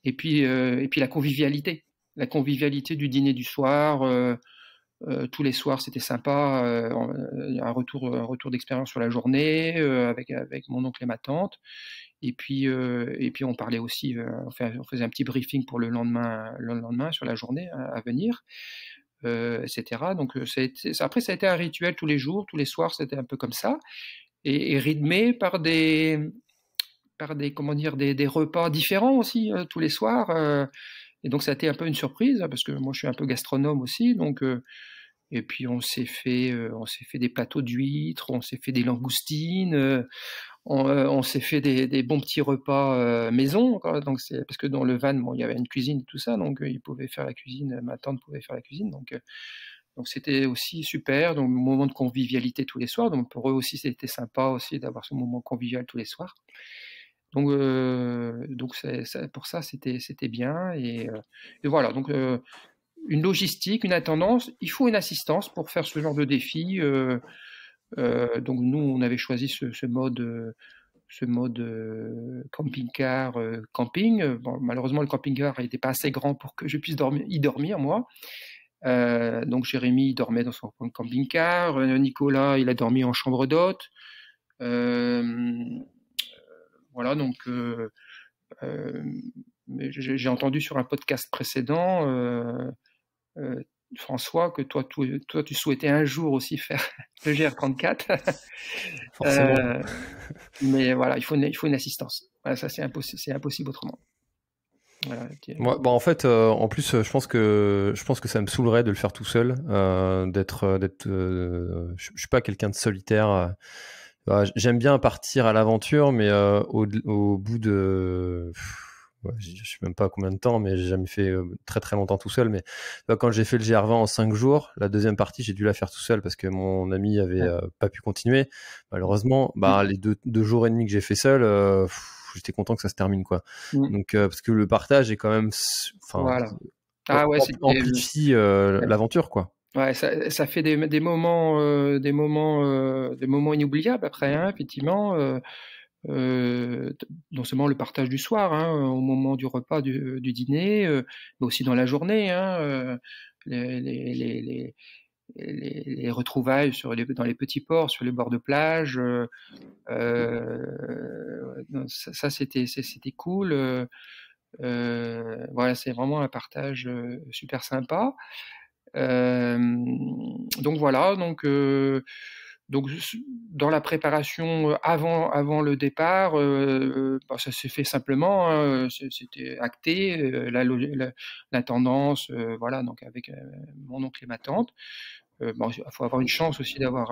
Et puis la convivialité. La convivialité du dîner du soir. Tous les soirs, c'était sympa. Un retour d'expérience sur la journée avec mon oncle et ma tante. Et puis on parlait aussi, on faisait un petit briefing pour le lendemain sur la journée à venir, etc. Donc après, ça a été un rituel tous les jours, tous les soirs, c'était un peu comme ça, et rythmé par des repas différents aussi tous les soirs. Et donc ça a été un peu une surprise parce que moi je suis un peu gastronome aussi, donc et puis on s'est fait des plateaux d'huîtres, on s'est fait des langoustines. On s'est fait des bons petits repas maison, quoi. Donc parce que dans le van, bon, il y avait une cuisine et tout ça, donc ils pouvaient faire la cuisine, ma tante pouvait faire la cuisine, donc c'était aussi super. Donc moment de convivialité tous les soirs. Donc pour eux aussi, c'était sympa aussi d'avoir ce moment convivial tous les soirs. Donc pour ça, c'était bien. Et voilà. Donc une logistique, une attendance. Il faut une assistance pour faire ce genre de défi. Donc nous, on avait choisi ce mode camping-car camping. Bon, malheureusement, le camping-car n'était pas assez grand pour que je puisse y dormir, moi. Donc Jérémy, il dormait dans son camping-car. Nicolas, il a dormi en chambre d'hôte. Voilà, donc j'ai entendu sur un podcast précédent, François, que toi, tu souhaitais un jour aussi faire le GR34. Forcément. Mais voilà, il faut une assistance. Voilà, ça, c'est impossible autrement. Voilà, Moi, en fait, en plus, je pense que ça me saoulerait de le faire tout seul, je suis pas quelqu'un de solitaire. J'aime bien partir à l'aventure, mais au bout de, je sais même pas combien de temps, mais j'ai jamais fait très très longtemps tout seul. Mais quand j'ai fait le GR20 en 5 jours, la deuxième partie, j'ai dû la faire tout seul parce que mon ami avait pas pu continuer. Malheureusement, les deux jours et demi que j'ai fait seul, j'étais content que ça se termine, quoi. Donc parce que le partage est quand même, voilà. amplifie l'aventure, quoi. Ouais, ça fait des moments inoubliables après, hein, effectivement. Non seulement le partage du soir, hein, au moment du repas, du dîner, mais aussi dans la journée, hein, les retrouvailles dans les petits ports, sur les bords de plage. Ça c'était cool. Voilà, c'est vraiment un partage super sympa. Donc voilà, donc dans la préparation avant le départ, ça s'est fait simplement, hein, c'était acté, la tendance, voilà, donc avec mon oncle et ma tante. Il faut avoir une chance aussi d'avoir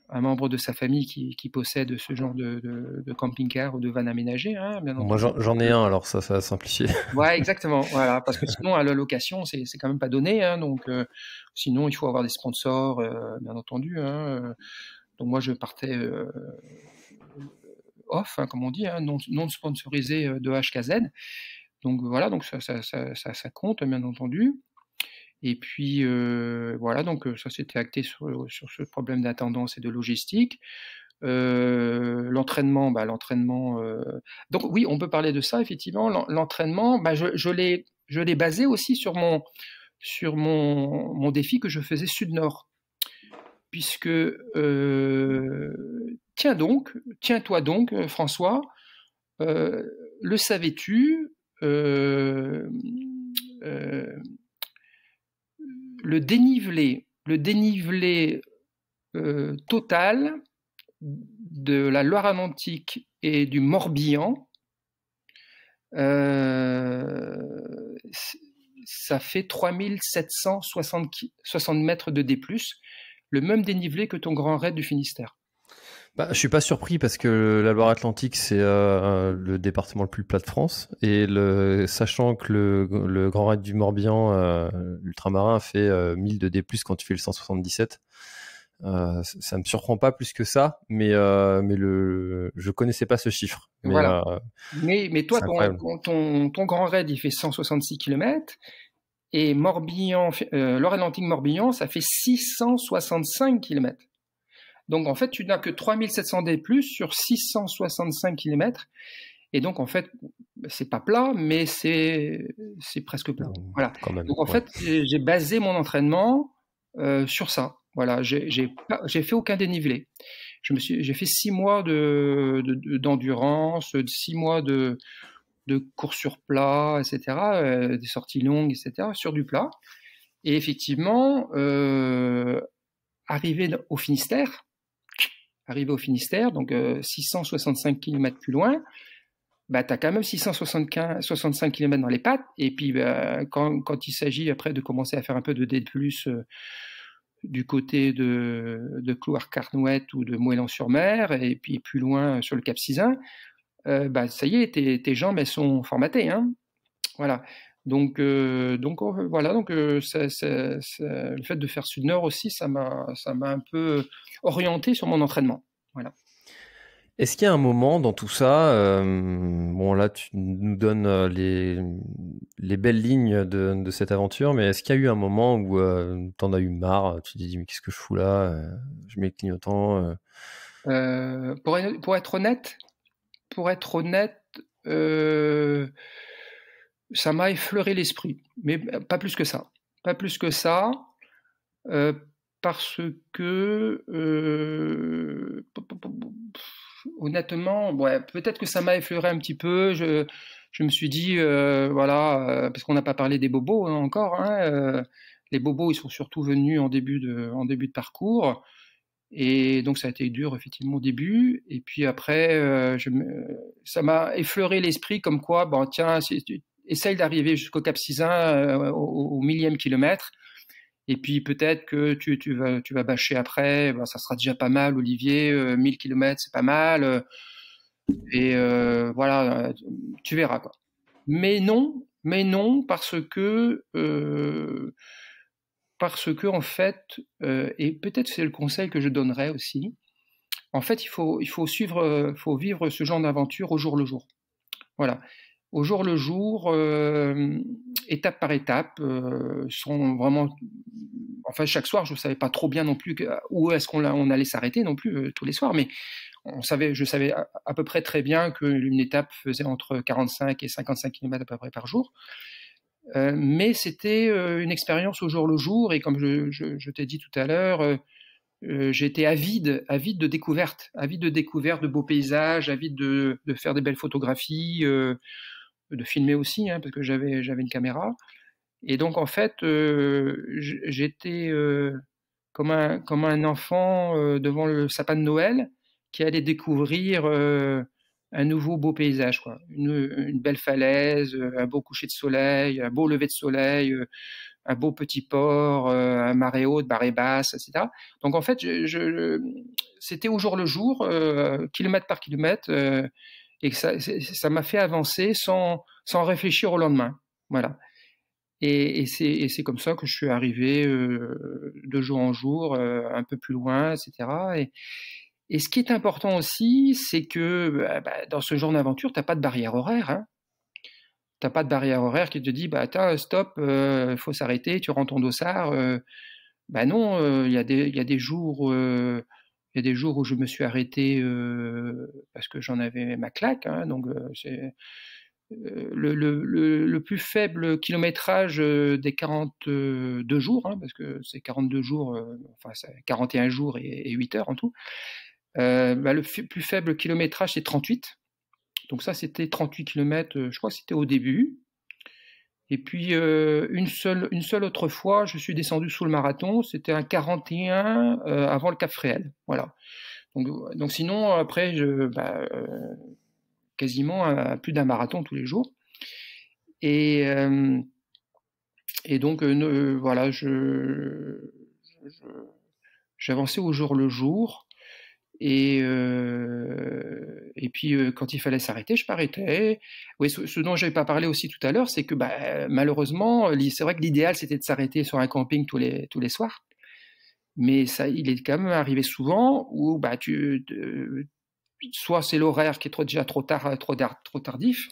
un membre de sa famille qui possède ce genre de camping-car ou de van aménagé, hein, bien Moi, entendu. j'en ai un, alors ça va simplifier. Ouais, exactement. Voilà, parce que sinon à la location, c'est quand même pas donné, hein, donc sinon il faut avoir des sponsors, bien entendu, hein. Donc moi je partais off, hein, comme on dit, hein, non sponsorisé de HKZ. Donc voilà, donc ça compte, bien entendu. Et puis voilà, donc ça s'était acté sur ce problème d'attendance et de logistique. L'entraînement, donc oui, on peut parler de ça effectivement. L'entraînement, je l'ai basé aussi sur mon défi que je faisais sud-nord, puisque tiens-toi donc, François, le savais-tu, le dénivelé total de la Loire-Atlantique et du Morbihan, ça fait 3760 mètres de D+, le même dénivelé que ton grand raid du Finistère. Je suis pas surpris parce que la Loire-Atlantique, c'est le département le plus plat de France. Et sachant que le Grand Raid du Morbihan, l'ultramarin, fait 1000 de D+, quand tu fais le 177. Ça me surprend pas plus que ça, mais je connaissais pas ce chiffre. Mais, voilà. Mais toi, ton Grand Raid, il fait 166 km. Et Loire-Atlantique-Morbihan, ça fait 665 km. Donc, en fait, tu n'as que 3700 D+, sur 665 km. Et donc, en fait, c'est pas plat, mais c'est presque plat. Voilà. Quand même, donc, en fait, j'ai basé mon entraînement sur ça. Voilà. J'ai fait aucun dénivelé. J'ai fait 6 mois d'endurance, 6 mois de course sur plat, etc., des sorties longues, etc., sur du plat. Et effectivement, arrivé au Finistère, donc 665 km plus loin, tu as quand même 665 km dans les pattes. Et puis, quand il s'agit après de commencer à faire un peu de D+, du côté de Clouard-Carnouët ou de Moëlan-sur-Mer, et puis plus loin sur le Cap Sizun, ça y est, tes jambes, elles sont formatées. Hein. Voilà. Donc le fait de faire Sud-Nord aussi, ça m'a un peu orienté sur mon entraînement. Voilà. Est-ce qu'il y a un moment dans tout ça, là tu nous donnes les belles lignes de cette aventure, mais est-ce qu'il y a eu un moment où t'en as eu marre, tu t'es dit mais qu'est-ce que je fous là, je mets le clignotant Pour être honnête, ça m'a effleuré l'esprit, mais pas plus que ça. Parce que honnêtement, peut-être que ça m'a effleuré un petit peu. Je me suis dit, parce qu'on n'a pas parlé des bobos encore. Les bobos, ils sont surtout venus en début de parcours. Et donc ça a été dur effectivement au début, et puis après ça m'a effleuré l'esprit comme quoi tiens, essaye d'arriver jusqu'au Cap Sizun au 1000e kilomètre, et puis peut-être que tu vas bâcher après, ça sera déjà pas mal, Olivier, 1000 km c'est pas mal, et voilà, tu verras quoi. Mais non, parce que en fait, et peut-être c'est le conseil que je donnerais aussi, en fait il faut vivre ce genre d'aventure au jour le jour. Voilà, au jour le jour, étape par étape, sans vraiment. Enfin, chaque soir, je ne savais pas trop bien non plus où est-ce qu'on allait s'arrêter non plus tous les soirs, mais je savais à peu près très bien qu'une étape faisait entre 45 et 55 km à peu près par jour. Mais c'était une expérience au jour le jour, et comme je t'ai dit tout à l'heure, j'étais avide de découvertes, de beaux paysages, avide de faire des belles photographies, de filmer aussi, parce que j'avais une caméra. Et donc en fait, j'étais comme un enfant devant le sapin de Noël qui allait découvrir un nouveau beau paysage, quoi. Une belle falaise, un beau coucher de soleil, un beau lever de soleil, un beau petit port, un marée haute, marée basse, etc. Donc en fait, c'était au jour le jour, kilomètre par kilomètre, et ça m'a fait avancer sans réfléchir au lendemain. Voilà. Et c'est comme ça que je suis arrivé de jour en jour, un peu plus loin, etc. Et ce qui est important aussi, c'est que dans ce genre d'aventure, tu n'as pas de barrière horaire. Hein. Tu n'as pas de barrière horaire qui te dit attends, stop, faut s'arrêter, tu rends ton dossard. Non, il y a des jours. Il y a des jours où je me suis arrêté parce que j'en avais ma claque. Hein, donc, c'est le plus faible kilométrage des 42 jours, hein, parce que c'est 42 jours, enfin, c'est 41 jours et 8 heures en tout. Le plus faible kilométrage, c'est 38. Donc ça, c'était 38 km, je crois que c'était au début. Et puis, une seule autre fois, je suis descendu sous le marathon, c'était un 41 avant le Cap Fréhel. Voilà. Donc sinon, après, quasiment plus d'un marathon tous les jours. Et donc, voilà, j'avançais au jour le jour. Et puis, quand il fallait s'arrêter, je m'arrêtais. Oui, ce dont je n'avais pas parlé aussi tout à l'heure, c'est que malheureusement, c'est vrai que l'idéal, c'était de s'arrêter sur un camping tous les soirs. Mais ça, il est quand même arrivé souvent où soit c'est l'horaire qui est déjà trop tardif,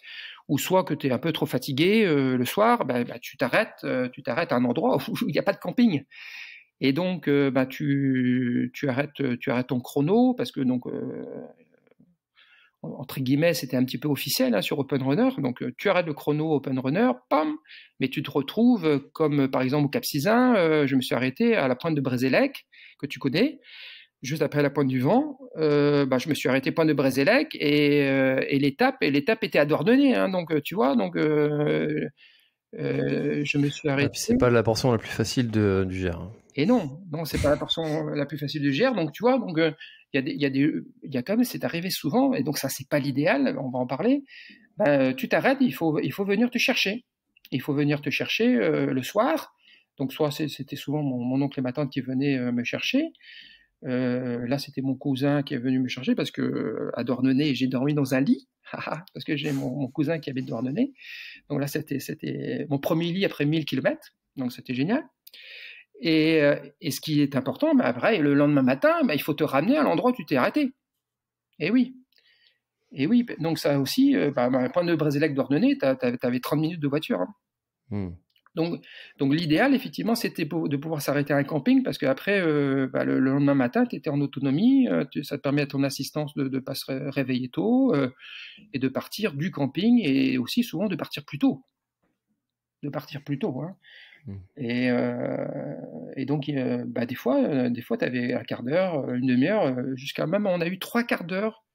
ou soit que tu es un peu trop fatigué le soir, tu t'arrêtes à un endroit où il n'y a pas de camping. Et donc, tu arrêtes ton chrono parce que donc entre guillemets, c'était un petit peu officiel hein, sur Open Runner. Donc, tu arrêtes le chrono Open Runner, pam, mais tu te retrouves comme par exemple au Cap Sizun, je me suis arrêté à la pointe de Brézélec, que tu connais, juste après la pointe du vent. Je me suis arrêté pointe de Brézélec et l'étape était à Douarnenez. Hein, donc, tu vois, donc je me suis arrêté. C'est pas la portion la plus facile du GR. Hein. Et non, c'est pas la portion la plus facile du GR. Donc tu vois, donc il y a quand même, c'est arrivé souvent, et donc ça c'est pas l'idéal. On va en parler. Tu t'arrêtes, il faut venir te chercher. Il faut venir te chercher le soir. Donc soit c'était souvent mon oncle et ma tante qui venaient me chercher. Là c'était mon cousin qui est venu me chercher parce que à Douarnenez j'ai dormi dans un lit. Parce que j'ai mon cousin qui habite Douarnenez. Donc là c'était mon premier lit après 1000 km. Donc c'était génial. Et ce qui est important, après, le lendemain matin, il faut te ramener à l'endroit où tu t'es arrêté. Et oui. Donc ça aussi, point de Brézélec-Douarnenez, tu avais 30 minutes de voiture. Hein. Donc l'idéal, effectivement, c'était de pouvoir s'arrêter à un camping, parce qu'après, le lendemain matin, tu étais en autonomie, ça te permet à ton assistance de ne pas se réveiller tôt, et de partir du camping, et aussi souvent de partir plus tôt. Hein. Et donc, des fois, tu avais un quart d'heure, une demi-heure, jusqu'à même, on a eu 3 quarts d'heure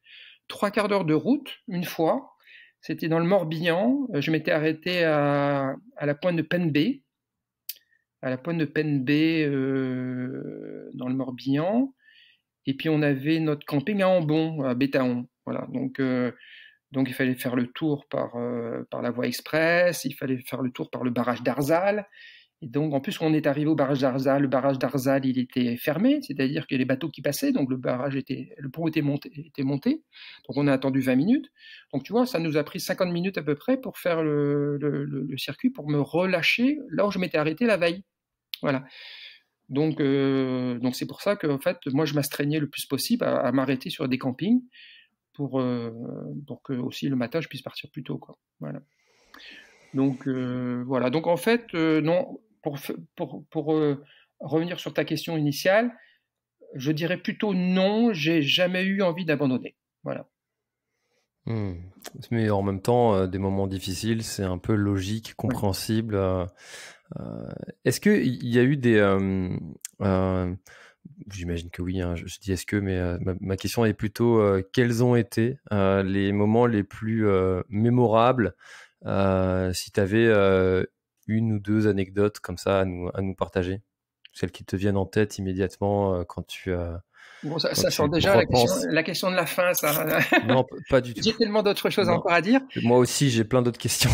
de route, une fois. C'était dans le Morbihan. Je m'étais arrêté à la pointe de Penbe. Dans le Morbihan. Et puis, on avait notre camping à Ambon, à Bétaon. Voilà. Donc, il fallait faire le tour par la voie express. Il fallait faire le tour par le barrage d'Arzal. Et donc, en plus, quand on est arrivé au barrage d'Arzal, le barrage d'Arzal, il était fermé, c'est-à-dire qu'il y a les bateaux qui passaient, donc le pont était monté, donc on a attendu 20 minutes. Donc, tu vois, ça nous a pris 50 minutes à peu près pour faire le circuit, pour me relâcher là où je m'étais arrêté la veille. Voilà. Donc c'est pour ça que, en fait, moi, je m'astreignais le plus possible à m'arrêter sur des campings pour que aussi le matin, je puisse partir plus tôt, quoi. Voilà. Donc, voilà. Donc, en fait, non. Pour revenir sur ta question initiale, je dirais plutôt non, j'ai jamais eu envie d'abandonner. Voilà. Mais en même temps, des moments difficiles, c'est un peu logique, compréhensible. Ouais. Est-ce qu'il y a eu des... j'imagine que oui, hein, je dis est-ce que, mais ma question est plutôt quels ont été les moments les plus mémorables si tu avais une ou deux anecdotes comme ça à nous partager, celles qui te viennent en tête immédiatement quand tu bon, ça sent déjà la question de la fin, ça. Non, pas du tout. J'ai tellement d'autres choses encore à dire. Moi aussi, j'ai plein d'autres questions.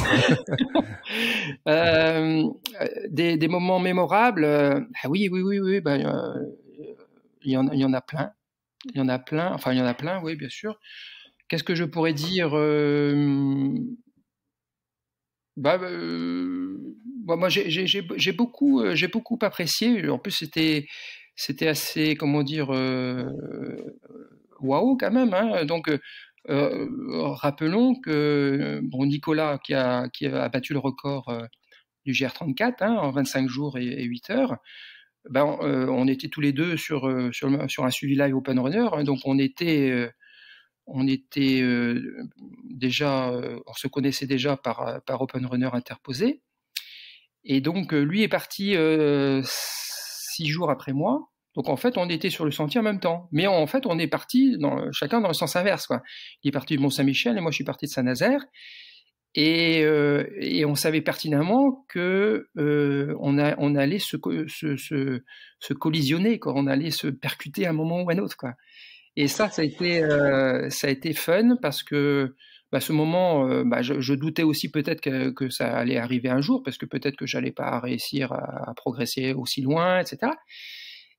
Des moments mémorables, oui. Il y en a plein. Il y en a plein, oui, bien sûr. Qu'est-ce que je pourrais dire moi, j'ai beaucoup apprécié. En plus, c'était assez, comment dire, waouh quand même, hein. Donc, rappelons que bon, Nicolas qui a battu le record du GR34 hein, en 25 jours et 8 heures, ben, on était tous les deux sur un suivi live Open Runner, hein, donc on était déjà, on se connaissait déjà par Open Runner interposé. Et donc, lui est parti 6 jours après moi. Donc, en fait, on était sur le sentier en même temps. Mais en fait, on est parti chacun dans le sens inverse, quoi. Il est parti de Mont-Saint-Michel et moi, je suis parti de Saint-Nazaire. Et on savait pertinemment que on allait se collisionner, quoi. On allait se percuter à un moment ou à un autre, quoi. Et ça a été fun parce que ce moment, je doutais aussi peut-être que ça allait arriver un jour, parce que peut-être que j'allais pas réussir à progresser aussi loin, etc.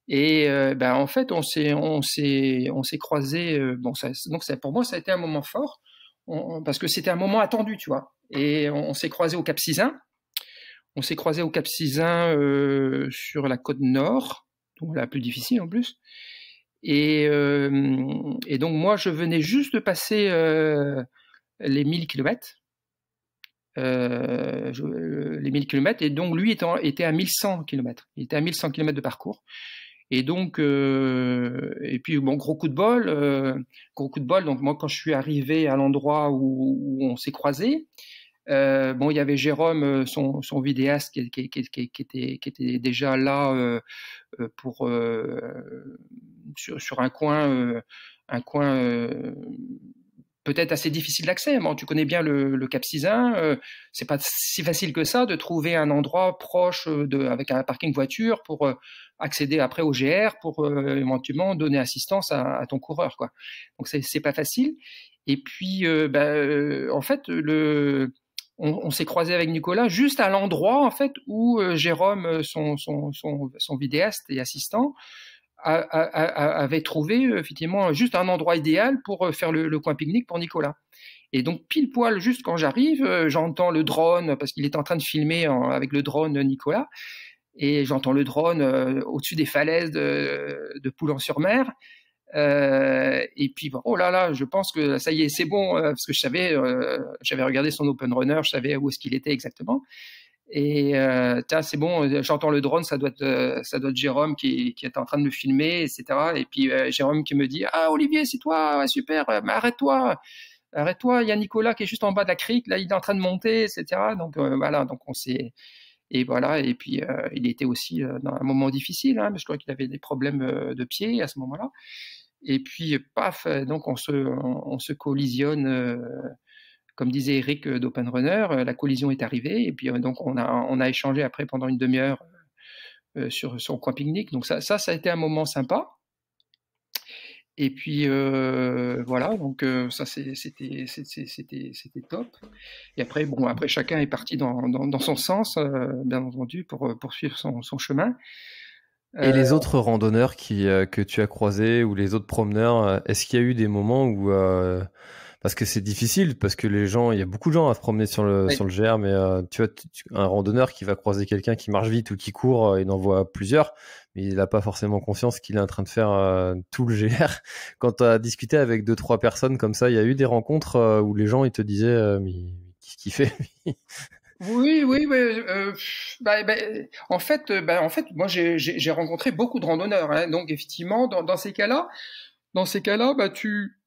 Et en fait, on s'est croisés. Donc pour moi, ça a été un moment fort, parce que c'était un moment attendu, tu vois. Et on s'est croisés au Cap Sizun. On s'est croisés au Cap Sizun sur la côte nord, donc la plus difficile en plus. Et donc moi, je venais juste de passer les 1000 km. Les 1000 km, et donc lui était à 1100 km. Il était à 1100 km de parcours. Et donc, et puis bon, gros coup de bol. Donc moi, quand je suis arrivé à l'endroit où on s'est croisés, bon, il y avait Jérôme, son vidéaste, qui était déjà là pour sur un coin peut-être assez difficile d'accès. Bon, tu connais bien le Cap Sizun, c'est pas si facile que ça de trouver un endroit proche avec un parking voiture pour accéder après au GR pour éventuellement donner assistance à ton coureur, quoi. Donc c'est pas facile. Et puis en fait on s'est croisé avec Nicolas juste à l'endroit en fait où Jérôme, son vidéaste et assistant, avait trouvé effectivement juste un endroit idéal pour faire le coin pique-nique pour Nicolas. Et donc pile poil, juste quand j'arrive, j'entends le drone, parce qu'il est en train de filmer avec le drone Nicolas, et j'entends le drone au-dessus des falaises de Poulan-sur-Mer. Et puis oh là là, je pense que ça y est, c'est bon, parce que j'avais regardé son open runner, je savais où est-ce qu'il était exactement. Et c'est bon, j'entends le drone, ça doit être Jérôme qui est en train de me filmer, etc. Et puis Jérôme qui me dit: ah Olivier, c'est toi, ouais, super, mais arrête-toi, il y a Nicolas qui est juste en bas de la crique, là il est en train de monter, etc. Donc voilà, donc on s'est, et voilà, et puis il était aussi dans un moment difficile, hein, mais je crois qu'il avait des problèmes de pied à ce moment-là. Et puis paf, donc on se collisionne. Comme disait Eric d'Open Runner, la collision est arrivée, et puis donc on a échangé après pendant une demi-heure sur son coin pique-nique. Donc ça a été un moment sympa. Et puis voilà, donc ça c'était top. Et après après chacun est parti dans son sens, bien entendu, pour poursuivre son chemin. Et les autres randonneurs que tu as croisés, ou les autres promeneurs, est-ce qu'il y a eu des moments où parce que c'est difficile, parce que il y a beaucoup de gens à se promener sur le GR, mais tu vois, un randonneur qui va croiser quelqu'un qui marche vite ou qui court, il en voit plusieurs, mais il n'a pas forcément conscience qu'il est en train de faire tout le GR. Quand tu as discuté avec 2-3 personnes comme ça, il y a eu des rencontres où les gens ils te disaient mais qu'est-ce qu'il fait lui? Oui, en fait, moi j'ai rencontré beaucoup de randonneurs, hein, donc effectivement dans ces cas-là, tu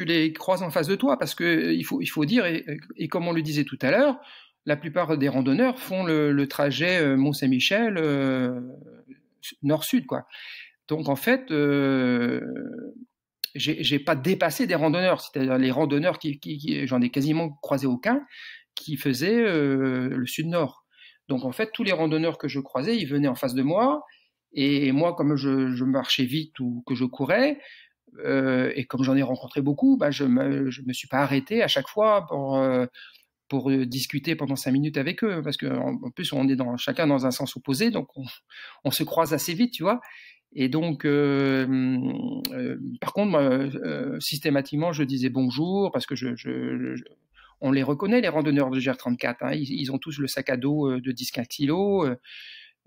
les croises en face de toi, parce que il faut dire, et comme on le disait tout à l'heure, la plupart des randonneurs font le trajet Mont-Saint-Michel nord-sud, quoi. Donc en fait, j'ai pas dépassé des randonneurs, c'est-à-dire les randonneurs j'en ai quasiment croisé aucun qui faisaient le sud-nord. Donc en fait, tous les randonneurs que je croisais, ils venaient en face de moi, et moi, comme je marchais vite ou que je courais, et comme j'en ai rencontré beaucoup, je me suis pas arrêté à chaque fois pour discuter pendant 5 minutes avec eux, parce qu'en plus on est chacun dans un sens opposé, donc on se croise assez vite, tu vois. Et donc, par contre, moi, systématiquement, je disais bonjour, parce que on les reconnaît, les randonneurs de GR34, hein, ils ont tous le sac à dos de 10-15 kilos,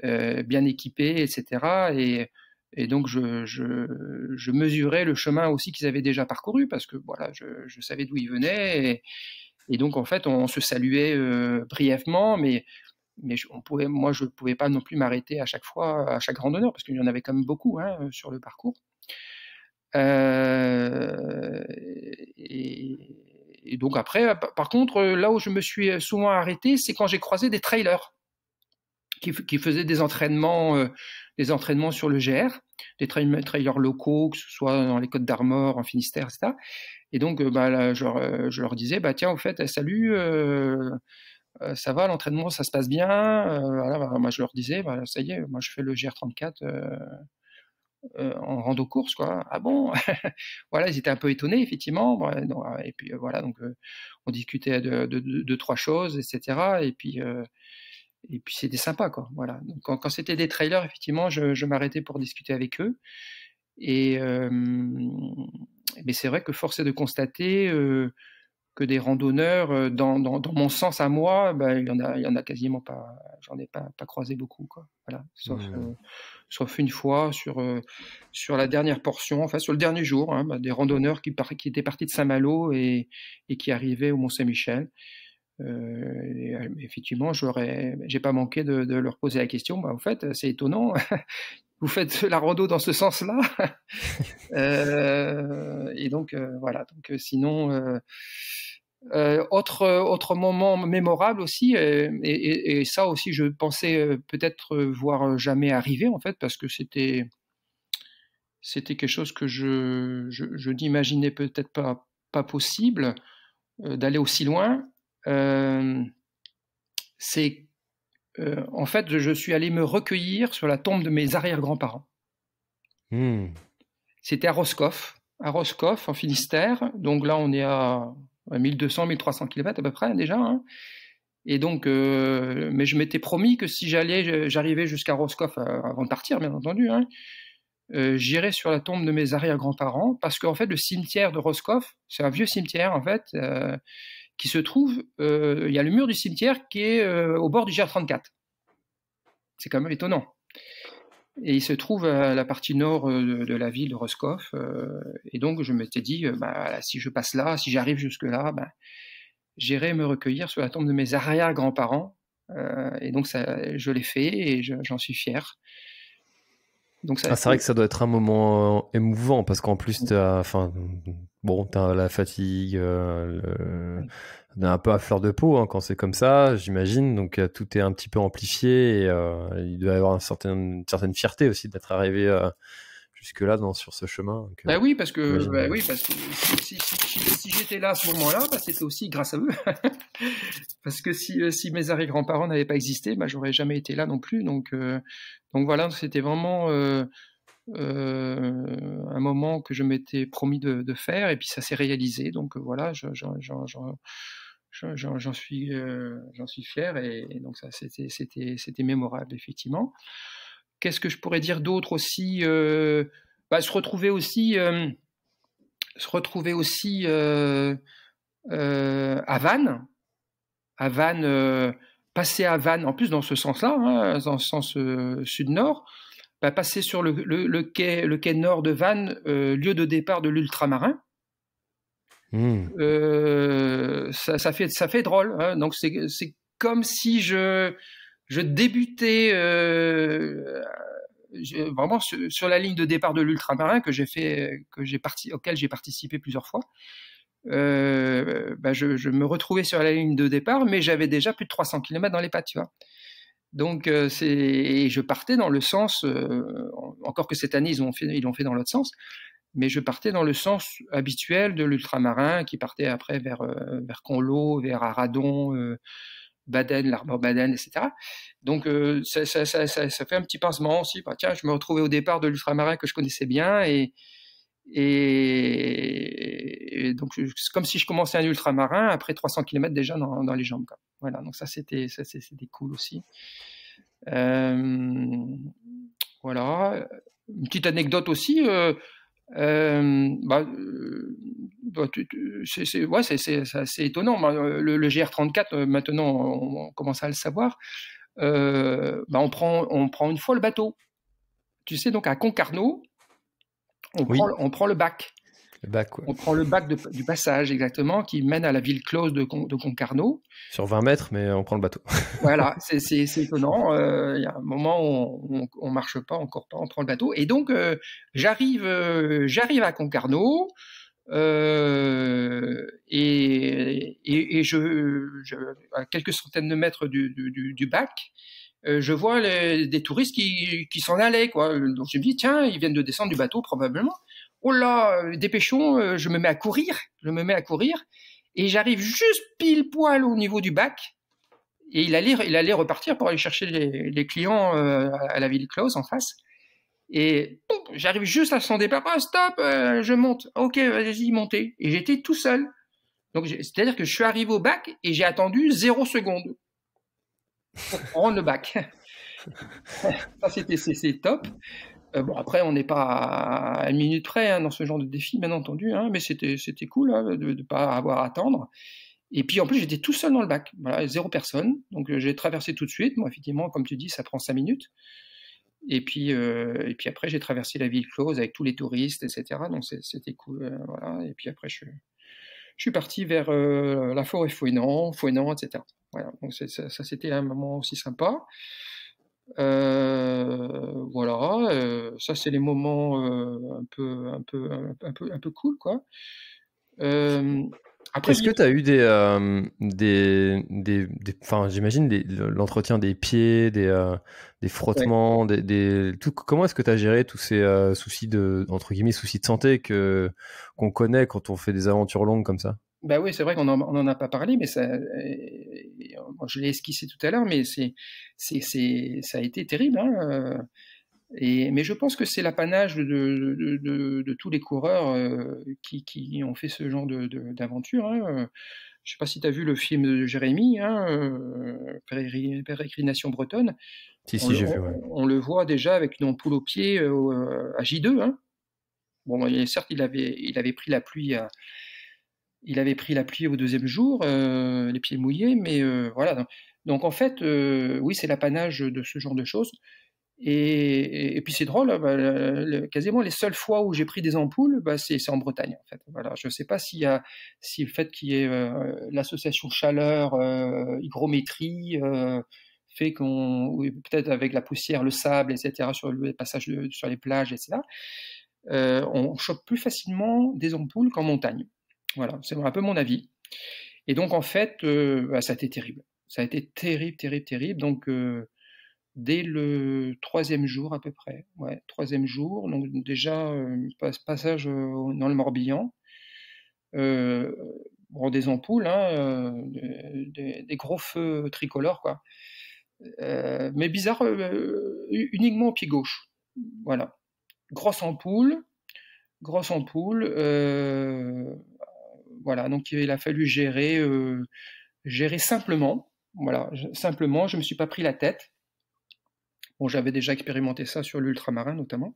bien équipés, etc. Et donc, je mesurais le chemin aussi qu'ils avaient déjà parcouru parce que voilà, je savais d'où ils venaient. Et donc, en fait, on se saluait brièvement, mais moi, je ne pouvais pas non plus m'arrêter à chaque fois, à chaque randonneur, parce qu'il y en avait quand même beaucoup sur le parcours. Et donc après, par contre, là où je me suis souvent arrêté, c'est quand j'ai croisé des trailers qui faisaient des entraînements sur le GR, des trailers locaux, que ce soit dans les Côtes d'Armor, en Finistère, etc. Et donc, là, je leur disais, tiens, au fait, salut, ça va, l'entraînement, ça se passe bien. Voilà, moi, je leur disais, ça y est, moi, je fais le GR34 en rando course, quoi. Ah bon? Voilà, ils étaient un peu étonnés, effectivement. Et puis voilà, donc on discutait de trois choses, etc. Et puis c'était sympa, quoi. Voilà. Donc, quand c'était des trailers, effectivement, je m'arrêtais pour discuter avec eux. Mais c'est vrai que force est de constater que des randonneurs, dans mon sens à moi, il y en a quasiment pas. J'en ai pas croisé beaucoup, quoi. Voilà. Sauf une fois sur la dernière portion, enfin sur le dernier jour, des randonneurs qui étaient partis de Saint-Malo et qui arrivaient au Mont-Saint-Michel. Effectivement, j'ai pas manqué de leur poser la question. En fait, c'est étonnant. Vous faites la rando dans ce sens-là. Et donc voilà. Donc sinon, autre moment mémorable aussi, et ça aussi, je pensais peut-être voir jamais arriver en fait, parce que c'était quelque chose que je n'imaginais peut-être pas possible d'aller aussi loin. C'est en fait, je suis allé me recueillir sur la tombe de mes arrière-grands-parents. C'était à Roscoff, en Finistère. Donc là, on est à 1200-1300 km à peu près déjà. Et donc, mais je m'étais promis que si j'arrivais jusqu'à Roscoff avant de partir, bien entendu, j'irais sur la tombe de mes arrière-grands-parents, parce qu'en fait, le cimetière de Roscoff, c'est un vieux cimetière en fait, qui se trouve. Il y a le mur du cimetière qui est au bord du GR34. C'est quand même étonnant. Et il se trouve à la partie nord de la ville de Roscoff. Et donc, je m'étais dit, si je passe là, si j'arrive jusque-là, j'irai me recueillir sur la tombe de mes arrière-grands-parents. Et donc, je l'ai fait et j'en suis fier. Donc, c'est vrai que ça doit être un moment émouvant, parce qu'en plus, t'as la fatigue, un peu à fleur de peau quand c'est comme ça, j'imagine. Donc tout est un petit peu amplifié, et il doit y avoir une certaine fierté aussi d'être arrivé jusque-là sur ce chemin. Donc, oui, parce que si j'étais là à ce moment-là, c'était aussi grâce à eux. Parce que si mes arrière-grands-parents n'avaient pas existé, j'aurais jamais été là non plus. Donc voilà, c'était vraiment un moment que je m'étais promis de faire, et puis ça s'est réalisé. Donc voilà, j'en suis fier, et donc ça c'était mémorable, effectivement. Qu'est-ce que je pourrais dire d'autre aussi? Se retrouver aussi à Vannes, passer à Vannes, en plus dans ce sens-là, dans le sens sud-nord, passer sur le quai nord de Vannes, lieu de départ de l'ultramarin. Ça fait drôle, donc c'est comme si je débutais vraiment sur la ligne de départ de l'ultramarin auquel j'ai participé plusieurs fois. Je me retrouvais sur la ligne de départ, mais j'avais déjà plus de 300 km dans les pattes, tu vois. Donc et je partais dans le sens, encore que cette année ils l'ont fait dans l'autre sens, mais je partais dans le sens habituel de l'ultramarin, qui partait après vers Conlo, vers Arradon, Baden, l'Arbre Baden, etc. Donc ça fait un petit pincement aussi. Tiens, je me retrouvais au départ de l'ultramarin que je connaissais bien, et donc c'est comme si je commençais un ultramarin après 300 km déjà dans les jambes, quoi. Voilà, donc ça c'était cool aussi. Voilà, une petite anecdote aussi. C'est assez étonnant. Le GR34, maintenant on commence à le savoir. On prend une fois le bateau. tu sais, donc à Concarneau, Oui, on prend le bac. le bac, ouais. On prend le bac du passage, exactement, qui mène à la ville close de Concarneau. Sur 20 mètres, mais on prend le bateau. Voilà, c'est étonnant. Il y a un moment où on marche pas, on court pas, on prend le bateau. Et donc, j'arrive à Concarneau. Et à quelques centaines de mètres du bac, je vois des touristes qui s'en allaient, quoi. Donc je me dis, tiens, ils viennent de descendre du bateau probablement. Oh là, dépêchons, je me mets à courir, et j'arrive juste pile poil au niveau du bac. Et il allait repartir pour aller chercher les clients à la ville close en face. Et boum, j'arrive juste à son départ. Ah, stop, je monte. Ok, vas-y, montez. Et j'étais tout seul. Donc, c'est-à-dire que je suis arrivé au bac et j'ai attendu 0 seconde pour prendre le bac. Ça, c'est top. Bon, après, on n'est pas à une minute près hein, dans ce genre de défi, bien entendu, hein, mais c'était cool hein, de ne pas avoir à attendre. Et puis, en plus, j'étais tout seul dans le bac. Voilà, 0 personne. Donc, j'ai traversé tout de suite. Moi, effectivement, comme tu dis, ça prend 5 minutes. Et puis après, j'ai traversé la ville close avec tous les touristes, etc. Donc c'était cool. Voilà. Et puis après, je suis parti vers la forêt Fouesnant, etc. Voilà. Donc ça, c'était un moment aussi sympa. Voilà. Ça, c'est les moments un peu cool, quoi. Après, Est-ce que tu as eu enfin, j'imagine l'entretien des pieds, des ouais. frottements, comment est-ce que tu as géré tous ces soucis entre guillemets, soucis de santé qu'on connaît quand on fait des aventures longues comme ça? Bah oui, c'est vrai qu'on en a pas parlé, mais je l'ai esquissé tout à l'heure, mais ça a été terrible, hein. Mais je pense que c'est l'apanage de tous les coureurs qui ont fait ce genre d'aventure, hein. Je sais pas si tu as vu le film de Jérémy, hein, Pérégrination bretonne. Si, j'ai vu, ouais. On le voit déjà avec une ampoule au pied à J2, hein. Bon, certes, il avait pris la pluie au deuxième jour, les pieds mouillés, mais voilà. Donc en fait, oui, c'est l'apanage de ce genre de choses. Et puis c'est drôle, hein, quasiment les seules fois où j'ai pris des ampoules, c'est en Bretagne en fait. Voilà, je ne sais pas si le fait qu'il y ait l'association chaleur, hygrométrie, fait ou peut-être avec la poussière, le sable, etc. sur le passage sur les plages, etc. On chope plus facilement des ampoules qu'en montagne. Voilà, c'est un peu mon avis. Et donc en fait, ça a été terrible. Ça a été terrible, terrible, terrible. Donc dès le 3e jour à peu près. Ouais, 3e jour, donc déjà passage dans le Morbihan. Bon, des ampoules, hein, des gros feux tricolores, quoi. Mais bizarre, uniquement au pied gauche. Voilà. Grosse ampoule. Voilà, donc il a fallu gérer simplement. Voilà, simplement, je me suis pas pris la tête. Bon, j'avais déjà expérimenté ça sur l'ultramarin notamment.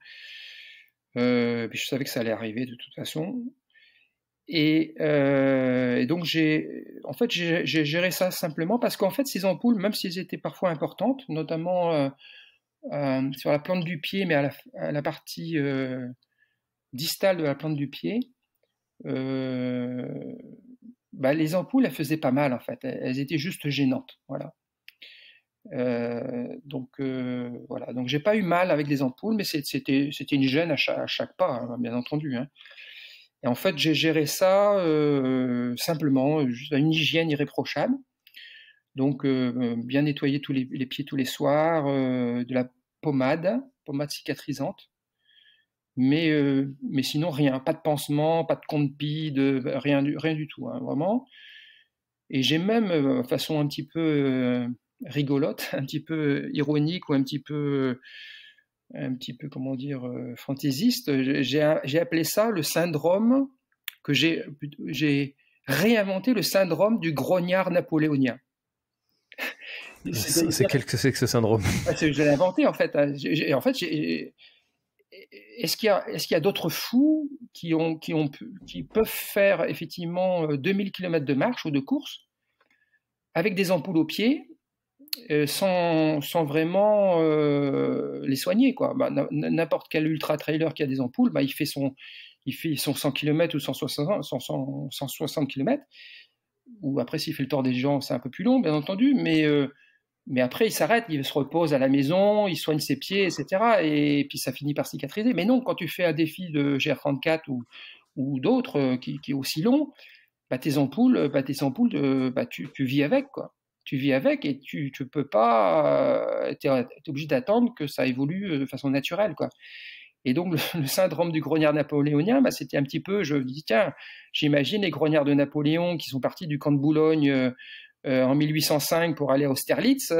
Puis je savais que ça allait arriver de toute façon. Et donc en fait, j'ai géré ça simplement parce qu'en fait, ces ampoules, même si elles étaient parfois importantes, notamment sur la plante du pied, mais à la partie distale de la plante du pied, les ampoules, elles faisaient pas mal en fait. Elles étaient juste gênantes. Voilà. Voilà. Donc j'ai pas eu mal avec les ampoules, mais c'était une gêne à chaque pas, hein, bien entendu, hein. Et en fait, j'ai géré ça simplement, juste une hygiène irréprochable. Donc bien nettoyer tous les pieds tous les soirs, de la pommade cicatrisante. Mais sinon rien, pas de pansement, pas de combi, rien du tout, hein, vraiment. Et j'ai même, façon un petit peu rigolote, un petit peu ironique ou un petit peu comment dire, fantaisiste, j'ai appelé ça le syndrome que j'ai réinventé, le syndrome du grognard napoléonien. Qu'est-ce que c'est que ce syndrome? Je l'ai inventé en fait. Est-ce qu'il y a d'autres fous qui peuvent faire effectivement 2000 km de marche ou de course avec des ampoules aux pieds sans vraiment les soigner, quoi. N'importe quel ultra-trailer qui a des ampoules, il fait son 100 km ou 160 km, ou après s'il fait le tour des gens, c'est un peu plus long, bien entendu, mais après il s'arrête, il se repose à la maison, il soigne ses pieds, etc. Et puis ça finit par cicatriser. Mais non, quand tu fais un défi de GR34 ou d'autres qui est aussi long, tes ampoules, tu vis avec, quoi. Tu vis avec et tu peux pas, tu es obligé d'attendre que ça évolue de façon naturelle, quoi. Et donc le syndrome du grognard napoléonien, c'était un petit peu, je me dis tiens, j'imagine les grognards de Napoléon qui sont partis du camp de Boulogne en 1805 pour aller à Austerlitz,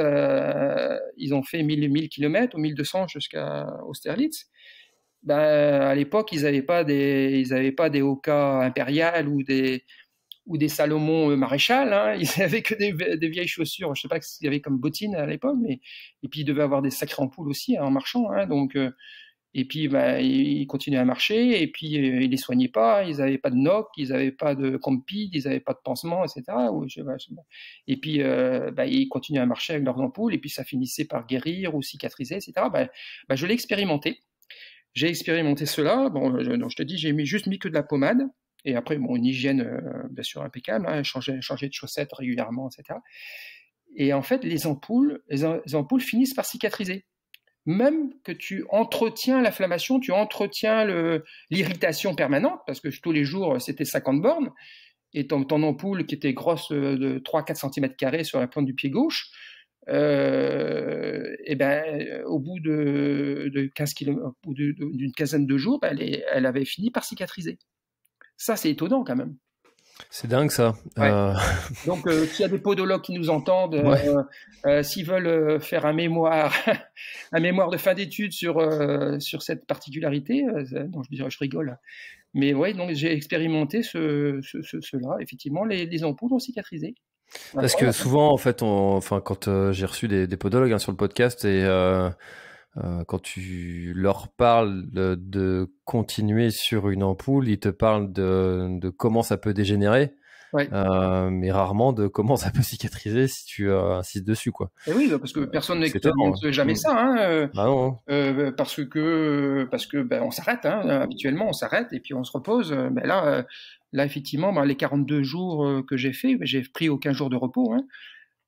ils ont fait 1000 km ou 1200 jusqu'à Austerlitz. À l'époque, ils n'avaient pas des Oka impériales ou des Salomon maréchal, hein. Ils n'avaient que des vieilles chaussures. Je ne sais pas ce qu'il y avait comme bottines à l'époque, et puis ils devaient avoir des sacrées ampoules aussi, hein, en marchant, hein. Donc et puis ils continuaient à marcher, et puis ils les soignaient pas. Ils n'avaient pas de NOC, ils n'avaient pas de Compi, ils n'avaient pas de pansement, etc. Et puis ils continuaient à marcher avec leurs ampoules, et puis ça finissait par guérir ou cicatriser, etc. Je l'ai expérimenté. J'ai expérimenté cela. Bon, je te dis, j'ai juste mis que de la pommade. Et après, une hygiène bien sûr impeccable, hein, changer de chaussettes régulièrement, etc. Et en fait, les ampoules finissent par cicatriser. Même que tu entretiens l'inflammation, tu entretiens l'irritation permanente, parce que tous les jours, c'était 50 bornes, et ton ampoule qui était grosse de 3-4 cm² sur la pointe du pied gauche, au bout de 15 km, au bout d'une quinzaine de jours, elle avait fini par cicatriser. Ça, c'est étonnant quand même. C'est dingue ça. Ouais. Donc, s'il y a des podologues qui nous entendent, s'ils veulent faire un mémoire de fin d'études sur cette particularité, je rigole. Mais ouais, donc j'ai expérimenté cela. Effectivement, les ampoules ont cicatrisé. Parce que souvent, en fait, quand j'ai reçu des podologues, hein, sur le podcast, et quand tu leur parles de continuer sur une ampoule, ils te parlent de comment ça peut dégénérer, mais rarement de comment ça peut cicatriser si tu insistes dessus, quoi. Et oui, parce que personne n'expérimente jamais ça, hein. Non. Parce que on s'arrête, hein, habituellement on s'arrête et puis on se repose. Là effectivement, les 42 jours que j'ai fait, j'ai pris aucun jour de repos, hein.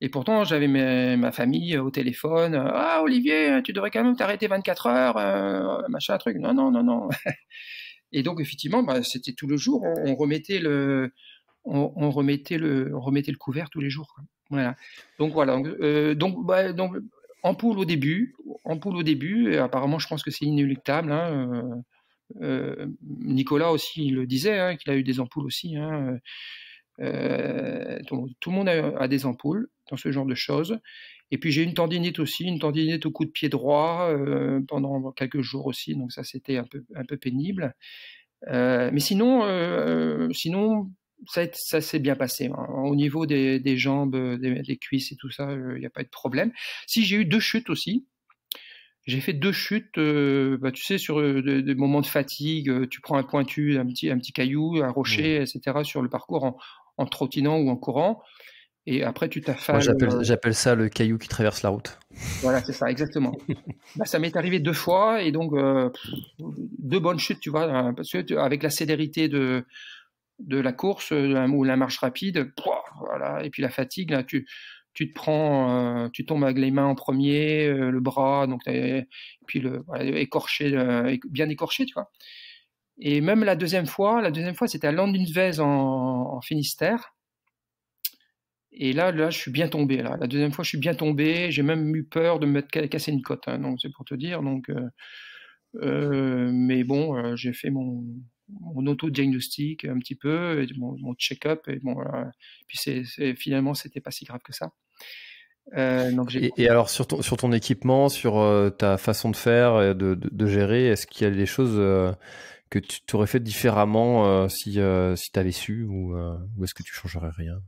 Et pourtant, j'avais ma famille au téléphone. Ah, Olivier, tu devrais quand même t'arrêter 24 heures, machin, truc. Non. Et donc, effectivement, c'était tout le jour. On remettait le couvert tous les jours, quoi. Voilà. Donc, voilà. Donc, ampoule au début. Et apparemment, je pense que c'est inéluctable, hein. Nicolas aussi, il le disait, hein, qu'il a eu des ampoules aussi, hein. Tout le monde a des ampoules dans ce genre de choses. Et puis j'ai une tendinite aussi, une tendinite au coup de pied droit pendant quelques jours aussi, donc ça c'était un peu pénible. Mais sinon ça s'est bien passé, hein. Au niveau des jambes, des cuisses et tout ça, il n'y a pas eu de problème. Si, j'ai eu 2 chutes aussi. J'ai fait 2 chutes, tu sais, sur des moments de fatigue, tu prends un pointu, un petit caillou, un rocher, etc., sur le parcours en trottinant ou en courant, et après tu t'affales. Moi, j'appelle ça le caillou qui traverse la route. Voilà, c'est ça, exactement. Ça m'est arrivé 2 fois, et donc 2 bonnes chutes, tu vois, parce que avec la célérité de la course ou la marche rapide, voilà, et puis la fatigue, là, tu te prends, tu tombes avec les mains en premier, le bras, donc et puis écorché, bien écorché, tu vois. Et même la deuxième fois, c'était à Landunvez en Finistère. Et là, je suis bien tombé. Là. La deuxième fois, je suis bien tombé. J'ai même eu peur de me casser une côte, hein, donc c'est pour te dire. Donc, mais bon, j'ai fait mon auto-diagnostic un petit peu, et mon check-up, et bon, puis finalement, c'était pas si grave que ça. Et alors sur ton équipement, sur ta façon de faire et de gérer, est-ce qu'il y a des choses que tu aurais fait différemment si tu avais su, ou est-ce que tu changerais rien?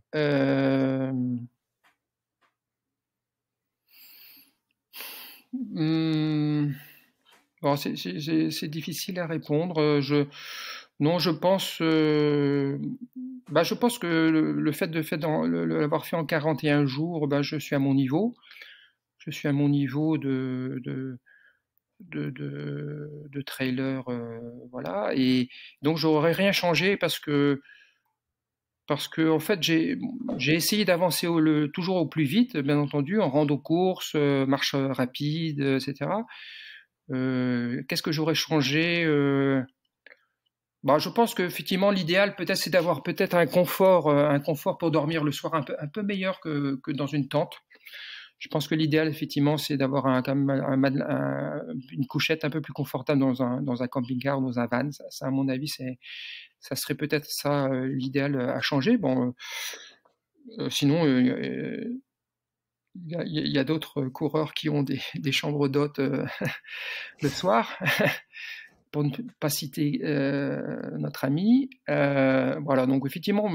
Bon, c'est difficile à répondre. Je pense que le fait de l'avoir fait en 41 jours, je suis à mon niveau. je suis à mon niveau de trailer, voilà. Et donc j'aurais rien changé parce que en fait j'ai essayé d'avancer toujours au plus vite, bien entendu, en rando course, marche rapide, etc. Qu'est-ce que j'aurais changé? Bah, je pense qu'effectivement l'idéal peut-être c'est d'avoir peut-être un confort pour dormir le soir un peu meilleur que dans une tente. Je pense que l'idéal, effectivement, c'est d'avoir quand même une couchette un peu plus confortable dans un camping-car ou dans un van. Ça, à mon avis, ça serait peut-être ça l'idéal à changer. Bon, sinon, il y a d'autres coureurs qui ont des chambres d'hôtes le soir, pour ne pas citer notre ami. Voilà, donc effectivement,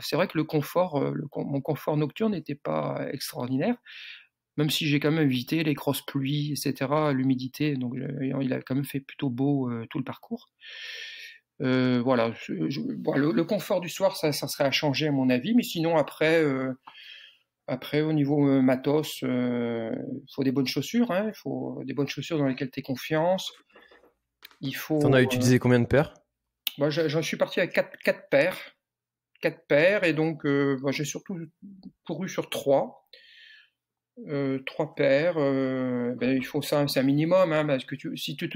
c'est vrai que mon confort nocturne n'était pas extraordinaire, même si j'ai quand même évité les grosses pluies, etc., l'humidité, donc il a quand même fait plutôt beau tout le parcours. Voilà, bon, le confort du soir, ça serait à changer à mon avis, mais sinon après, au niveau matos, il faut des bonnes chaussures, hein, il faut des bonnes chaussures dans lesquelles tu aies confiance. Il faut. T'en as utilisé combien de paires? Moi, j'en suis parti avec 4 paires. 4 paires, et donc j'ai surtout couru sur 3. 3 paires, il faut ça, c'est un minimum, hein, parce que si tu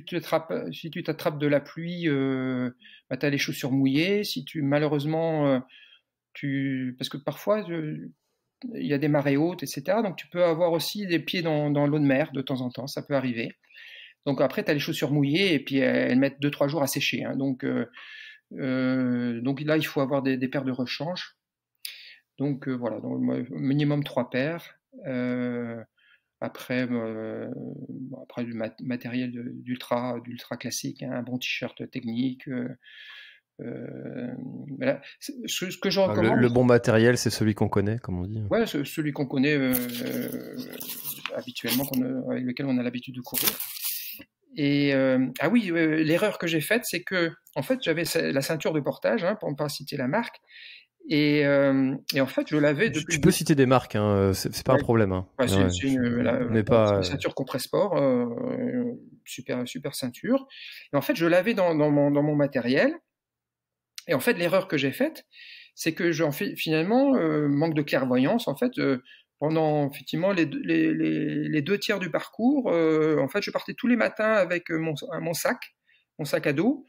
t'attrapes de la pluie, tu as les chaussures mouillées. Si tu malheureusement parce que parfois il y a des marées hautes, etc. Donc tu peux avoir aussi des pieds dans l'eau de mer de temps en temps, ça peut arriver. Donc après tu as les chaussures mouillées et puis elles mettent 2-3 jours à sécher, hein. Donc là il faut avoir des paires de rechange. Donc voilà, donc minimum 3 paires. Après du matériel d'ultra classique, hein, un bon t-shirt technique. Voilà. Ce que je recommande. Le bon matériel, c'est celui qu'on connaît, comme on dit. Ouais, celui qu'on connaît habituellement, avec lequel on a l'habitude de courir. Et ah oui, l'erreur que j'ai faite, c'est que en fait j'avais la ceinture de portage, hein, pour ne pas citer la marque. Et en fait, je l'avais depuis. Tu peux citer des marques, hein, c'est pas un problème. Hein. Ouais, c'est une ceinture Compressport, super ceinture. Et en fait, je l'avais dans mon matériel. Et en fait, l'erreur que j'ai faite, c'est que finalement, manque de clairvoyance. En fait, pendant effectivement les 2 tiers du parcours, en fait, je partais tous les matins avec mon sac à dos.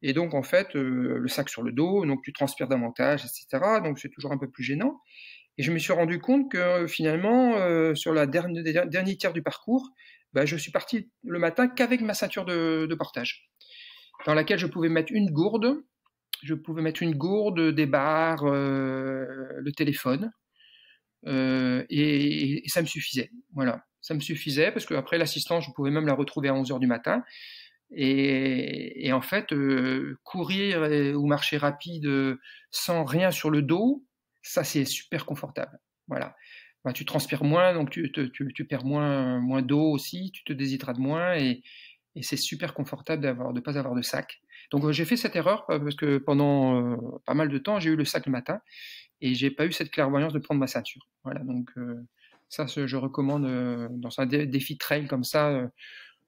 Et donc, en fait, le sac sur le dos, donc tu transpires davantage, etc. Donc, c'est toujours un peu plus gênant. Et je me suis rendu compte que finalement, sur la dernier tiers du parcours, je suis parti le matin qu'avec ma ceinture de portage, dans laquelle je pouvais mettre une gourde, des barres, le téléphone, et ça me suffisait. Voilà, ça me suffisait parce qu'après l'assistance, je pouvais même la retrouver à 11h du matin. Et en fait, courir ou marcher rapide sans rien sur le dos, ça c'est super confortable. Voilà. Tu transpires moins, donc tu perds moins d'eau aussi, tu te déshydrates moins, et c'est super confortable de pas avoir de sac. Donc j'ai fait cette erreur parce que pendant pas mal de temps, j'ai eu le sac le matin et j'ai pas eu cette clairvoyance de prendre ma ceinture. Voilà, donc ça je recommande dans un défi trail comme ça.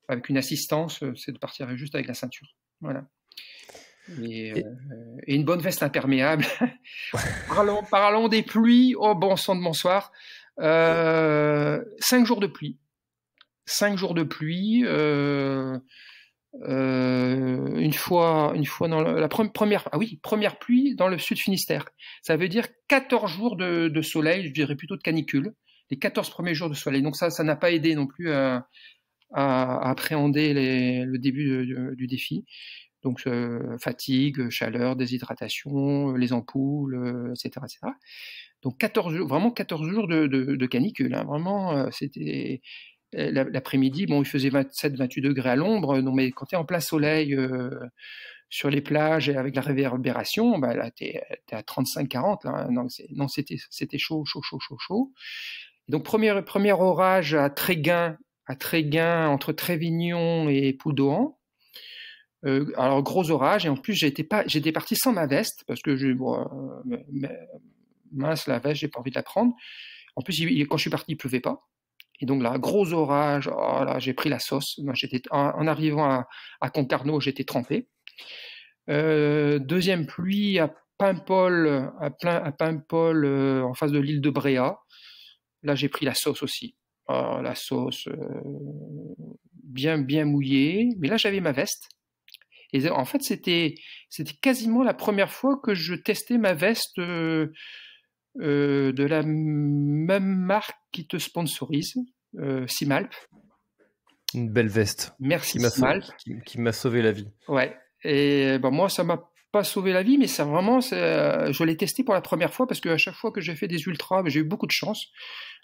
Avec une assistance, c'est de partir juste avec la ceinture. Voilà. Et une bonne veste imperméable. Parlons des pluies. Oh bon sang de bonsoir. 5 jours de pluie. 5 jours de pluie. Une fois dans la première pluie dans le sud Finistère. Ça veut dire 14 jours de soleil, je dirais plutôt de canicule. Les 14 premiers jours de soleil. Donc ça n'a pas aidé non plus à appréhender le début du défi. Donc fatigue, chaleur, déshydratation, les ampoules, etc., etc. Donc 14 jours de canicule, hein. Vraiment, c'était l'après-midi. Bon, il faisait 27-28 degrés à l'ombre, non, mais quand tu es en plein soleil sur les plages et avec la réverbération, là tu es à 35-40 là. Non, c'était chaud. Et donc premier orage à Tréguin entre Trévignon et Poudouan. Alors gros orage, et en plus j'étais parti sans ma veste parce que mince, la veste, j'ai pas envie de la prendre. En plus, quand je suis parti, il pleuvait pas. Et donc là, gros orage, oh là, j'ai pris la sauce. Moi, en arrivant à Concarneau, j'étais trempé. Deuxième pluie à Paimpol, en face de l'île de Bréa. Là, j'ai pris la sauce aussi. Oh, la sauce bien mouillée. Mais là, j'avais ma veste. Et en fait, c'était quasiment la première fois que je testais ma veste de la même marque qui te sponsorise, Simalp. Une belle veste. Merci Simalp. Qui m'a sauvé la vie. Ouais. Et ben moi, ça m'a pas sauvé la vie, mais ça vraiment, je l'ai testé pour la première fois parce qu'à chaque fois que j'ai fait des ultras, j'ai eu beaucoup de chance.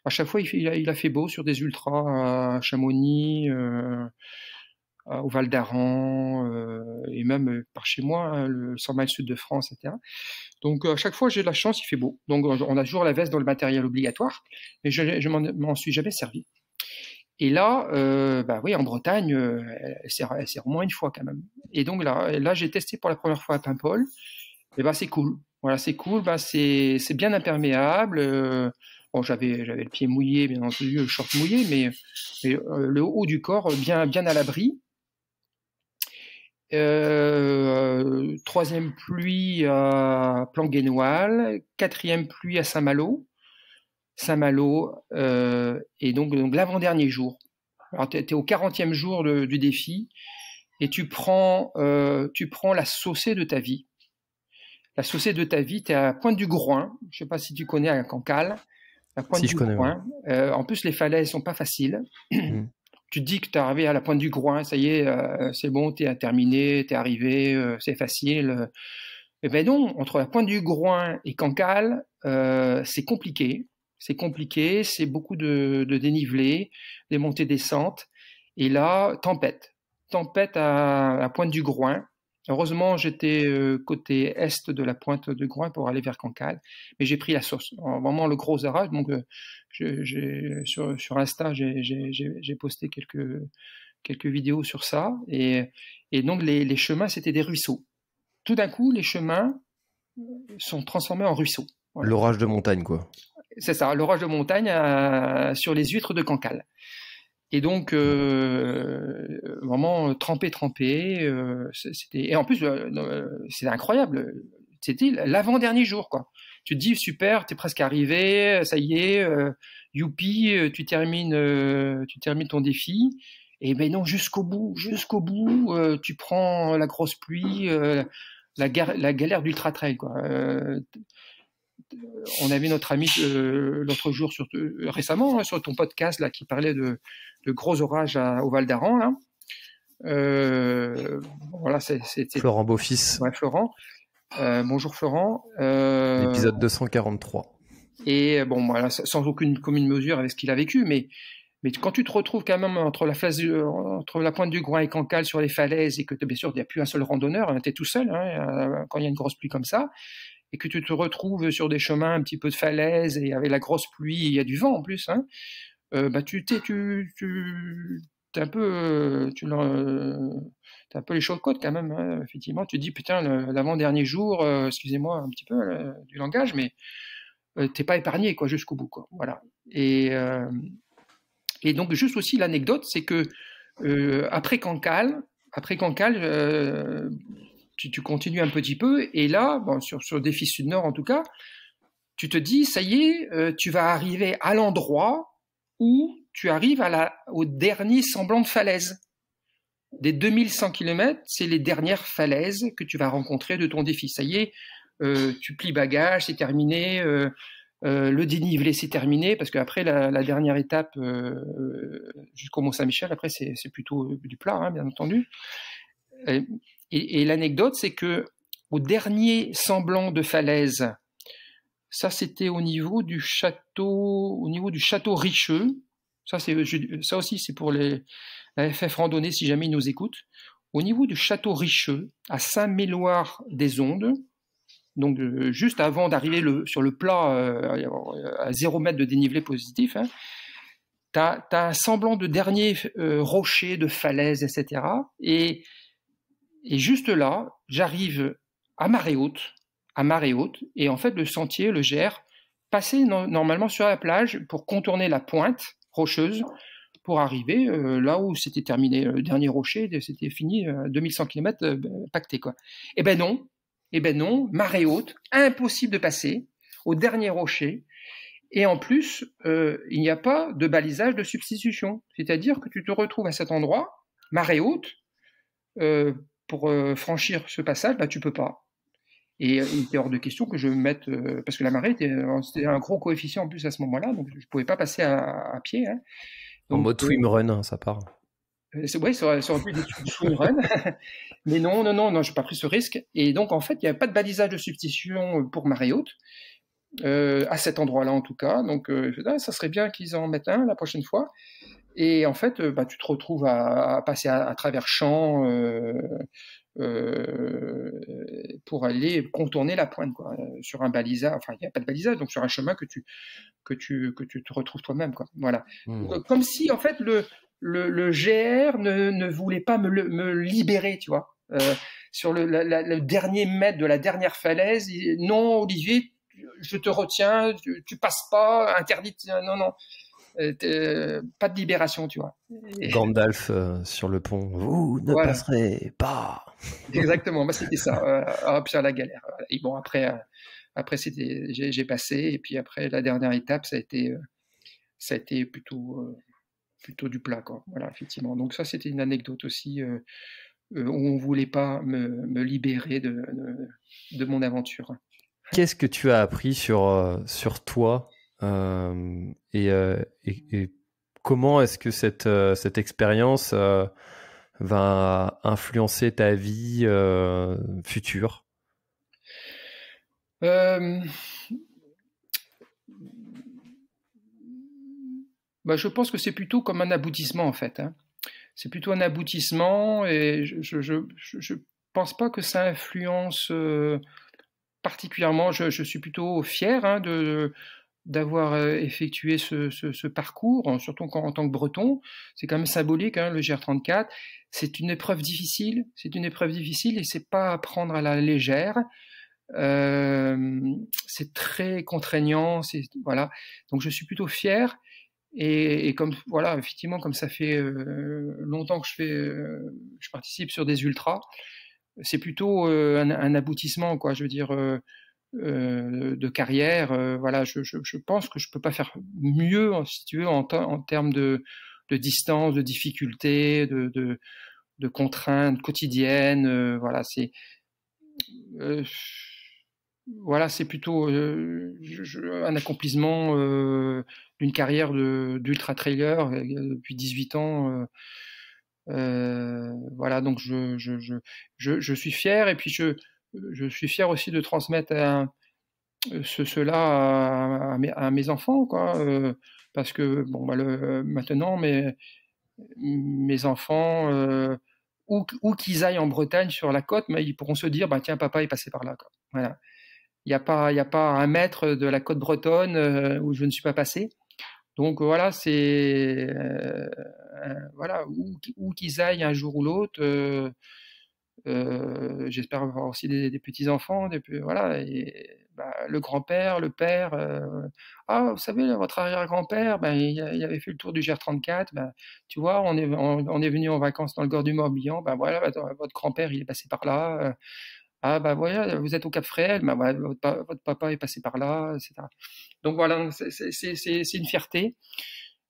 À chaque fois, il a fait beau sur des ultras à Chamonix, au Val d'Aran, et même par chez moi, hein, le 100 miles sud de France, etc. Donc à chaque fois, j'ai de la chance, il fait beau. Donc on a toujours la veste dans le matériel obligatoire, mais je m'en suis jamais servi. Et là, oui, en Bretagne, elle sert au moins une fois quand même. Et donc là, j'ai testé pour la première fois à Paimpol. Et c'est cool. Voilà, c'est cool. C'est bien imperméable. Bon, j'avais le pied mouillé, bien entendu, le short mouillé, mais le haut du corps bien à l'abri. Troisième pluie à Planguenoil, quatrième pluie à Saint-Malo, et donc l'avant-dernier jour. Alors t'es au 40e jour du défi et tu prends la saucée de ta vie. La saucée de ta vie, t'es à Pointe du Groin. Je sais pas si tu connais à Cancale. La Pointe du Groin. En plus, les falaises sont pas faciles. Tu te dis que tu es arrivé à la Pointe du Groin, ça y est, c'est bon, tu es terminé, tu es arrivé, c'est facile. Eh ben non, entre la Pointe du Groin et Cancale, c'est compliqué. C'est compliqué, c'est beaucoup de dénivelé, des montées-descentes. Et là, tempête. Tempête à la Pointe du Groin. Heureusement, j'étais côté est de la Pointe du Groin pour aller vers Cancale, mais j'ai pris la sauce. Vraiment le gros orage. Donc, sur Insta, j'ai posté quelques vidéos sur ça. Et donc, les chemins, c'était des ruisseaux. Tout d'un coup, les chemins sont transformés en ruisseaux. Voilà. L'orage de montagne, quoi. C'est ça, l'orage de montagne sur les huîtres de Cancale. Et donc, vraiment trempé. Et en plus, c'était incroyable. C'était l'avant-dernier jour, quoi. Tu te dis, super, t'es presque arrivé, ça y est, youpi, tu termines ton défi. Et ben non, jusqu'au bout, tu prends la grosse pluie, la galère d'ultra trail, quoi. On avait notre ami l'autre jour récemment sur ton podcast là qui parlait de gros orages au Val d'Aran là. Voilà, c'était Florent Beaufils. Ouais, Florent. Bonjour Florent. L'épisode 243. Et bon, voilà, sans aucune commune mesure avec ce qu'il a vécu, mais quand tu te retrouves quand même entre la Pointe du Groin et Cancale sur les falaises et que bien sûr il n'y a plus un seul randonneur, tu es tout seul quand il y a une grosse pluie comme ça. Et que tu te retrouves sur des chemins un petit peu de falaise et avec la grosse pluie, il y a du vent en plus, t'es un peu, t'as un peu les chaudes-côtes quand même, hein, effectivement. Tu te dis, putain, l'avant-dernier jour, excusez-moi un petit peu du langage, mais t'es pas épargné, quoi, jusqu'au bout, quoi. Voilà. Et donc, juste aussi, l'anecdote, c'est que après Cancale, tu continues un petit peu, et là, bon, sur Défi Sud-Nord en tout cas, tu te dis, ça y est, tu vas arriver à l'endroit où tu arrives au dernier semblant de falaise. Des 2100 km, c'est les dernières falaises que tu vas rencontrer de ton défi. Ça y est, tu plies bagages, c'est terminé, le dénivelé, c'est terminé, parce qu'après, la dernière étape, jusqu'au Mont-Saint-Michel, après, c'est plutôt du plat, hein, bien entendu. Et l'anecdote, c'est que au dernier semblant de falaise, ça c'était au niveau du château Richeux. Ça aussi, c'est pour la FF Randonnée, si jamais ils nous écoutent. Au niveau du château Richeux, à Saint-Méloire-des-Ondes, donc juste avant d'arriver sur le plat à 0 mètre de dénivelé positif, hein, t'as un semblant de dernier rocher, de falaise, etc. Et juste là, j'arrive à marée haute, et en fait le sentier, le GR, passer normalement sur la plage pour contourner la pointe rocheuse pour arriver là où c'était terminé le dernier rocher, c'était fini, 2100 km pacté, quoi. Eh ben non, marée haute, impossible de passer au dernier rocher. Et en plus, il n'y a pas de balisage de substitution. C'est-à-dire que tu te retrouves à cet endroit, marée haute, pour franchir ce passage, bah, tu peux pas. Et il était hors de question que je me mette, parce que la marée c'était un gros coefficient en plus à ce moment-là, donc je pouvais pas passer à pied. Hein. En Donc, mode swimrun, hein, ça part. ouais, ça aurait pu être du swimrun. Mais non, j'ai pas pris ce risque. Et donc, en fait, il n'y avait pas de balisage de substitution pour marée haute, à cet endroit-là en tout cas. Donc, ça serait bien qu'ils en mettent un la prochaine fois. Et en fait, bah, tu te retrouves à passer à travers champs pour aller contourner la pointe, quoi, sur un balisage. Enfin, il n'y a pas de balisage, donc sur un chemin que tu te retrouves toi-même, quoi. Voilà. Donc, comme si en fait le GR ne voulait pas me libérer, tu vois. Sur le dernier mètre de la dernière falaise, non, Olivier, je te retiens, tu passes pas, interdit, non. Pas de libération, tu vois. Gandalf sur le pont. Vous ne Voilà. passerez pas. Exactement, bah, c'était ça. Hop, sur la galère. Voilà. Et bon, après j'ai passé. Et puis après, la dernière étape, ça a été plutôt du plat, quoi. Voilà, effectivement. Donc ça, c'était une anecdote aussi où on voulait pas me libérer de mon aventure. Qu'est-ce que tu as appris sur toi et comment est-ce que cette expérience va influencer ta vie future? Bah, je pense que c'est plutôt comme un aboutissement, en fait. Hein. C'est plutôt un aboutissement et je pense pas que ça influence particulièrement. Je suis plutôt fier hein, d'avoir effectué ce parcours, surtout en tant que Breton. C'est quand même symbolique, hein, le GR34. C'est une épreuve difficile. C'est une épreuve difficile et c'est pas à prendre à la légère. C'est très contraignant. Voilà. Donc je suis plutôt fier. Et comme voilà, effectivement, comme ça fait longtemps que je participe sur des ultras, c'est plutôt un aboutissement, quoi. Je veux dire de carrière. Voilà, je pense que je peux pas faire mieux, si tu veux, en termes de distance, de difficulté, de contraintes quotidiennes. Voilà, c'est plutôt un accomplissement d'une carrière d'ultra trailer depuis 18 ans. Voilà, donc je suis fier et puis je suis fier aussi de transmettre cela à mes enfants, quoi. Parce que bon, bah, maintenant mes enfants, où qu'ils aillent en Bretagne sur la côte, mais ils pourront se dire, bah tiens, papa est passé par là, quoi. Voilà. Il y a pas un mètre de la côte bretonne où je ne suis pas passé. Donc voilà, voilà, où qu'ils aillent un jour ou l'autre. J'espère avoir aussi des petits enfants, voilà, et bah, le grand-père, le père. Ah, vous savez, votre arrière-grand-père, ben, il avait fait le tour du GR34. Ben, tu vois, on est venu en vacances dans le Gord du Morbihan. Ben voilà, votre grand-père, il est passé par là. Ah bah voilà, vous êtes au Cap Fréhel, bah, ouais, votre papa est passé par là, etc. Donc voilà, c'est une fierté.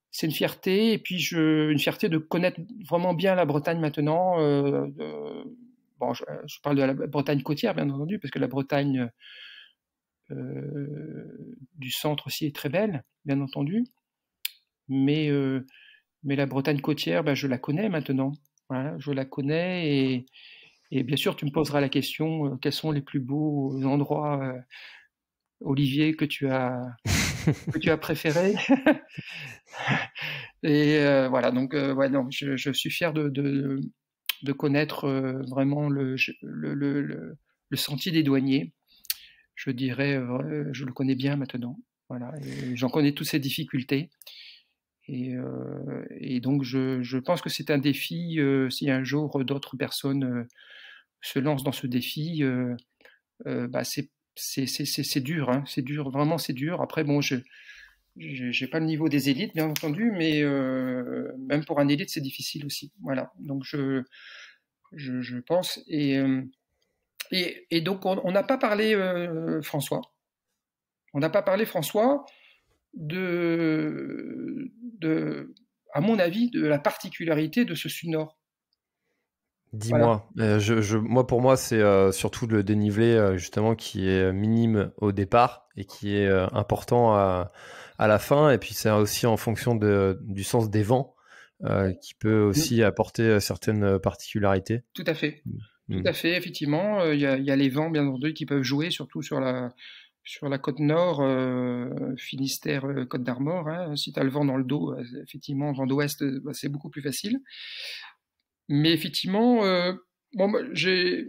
C'est une fierté, et puis une fierté de connaître vraiment bien la Bretagne maintenant. Bon, je parle de la Bretagne côtière, bien entendu, parce que la Bretagne du centre aussi est très belle, bien entendu. Mais la Bretagne côtière, ben, je la connais maintenant. Voilà, je la connais et bien sûr, tu me poseras la question, quels sont les plus beaux endroits, Olivier, que tu as préférés. Et voilà, donc ouais, non, je suis fier de connaître vraiment le sentier des douaniers. Je dirais, je le connais bien maintenant. Voilà, et j'en connais toutes ces difficultés. Et donc, je pense que c'est un défi, si un jour d'autres personnes se lancent dans ce défi, bah, c'est dur, hein, c'est dur, vraiment c'est dur. Après, bon, j'ai pas le niveau des élites, bien entendu, mais même pour un élite, c'est difficile aussi. Voilà. Donc je pense. Et donc on n'a pas parlé, François. On n'a pas parlé, François, de, à mon avis, de la particularité de ce Sud-Nord. Voilà. Dis-moi, moi pour moi c'est surtout le dénivelé justement qui est minime au départ et qui est important à la fin, et puis c'est aussi en fonction du sens des vents qui peut aussi apporter certaines particularités. Tout à fait. Tout Mm. à fait, effectivement. Il y a les vents, bien entendu, qui peuvent jouer, surtout sur la côte nord, Finistère, Côte d'Armor. Hein. Si tu as le vent dans le dos, effectivement, vent d'ouest, c'est beaucoup plus facile. Mais effectivement, bon, j'ai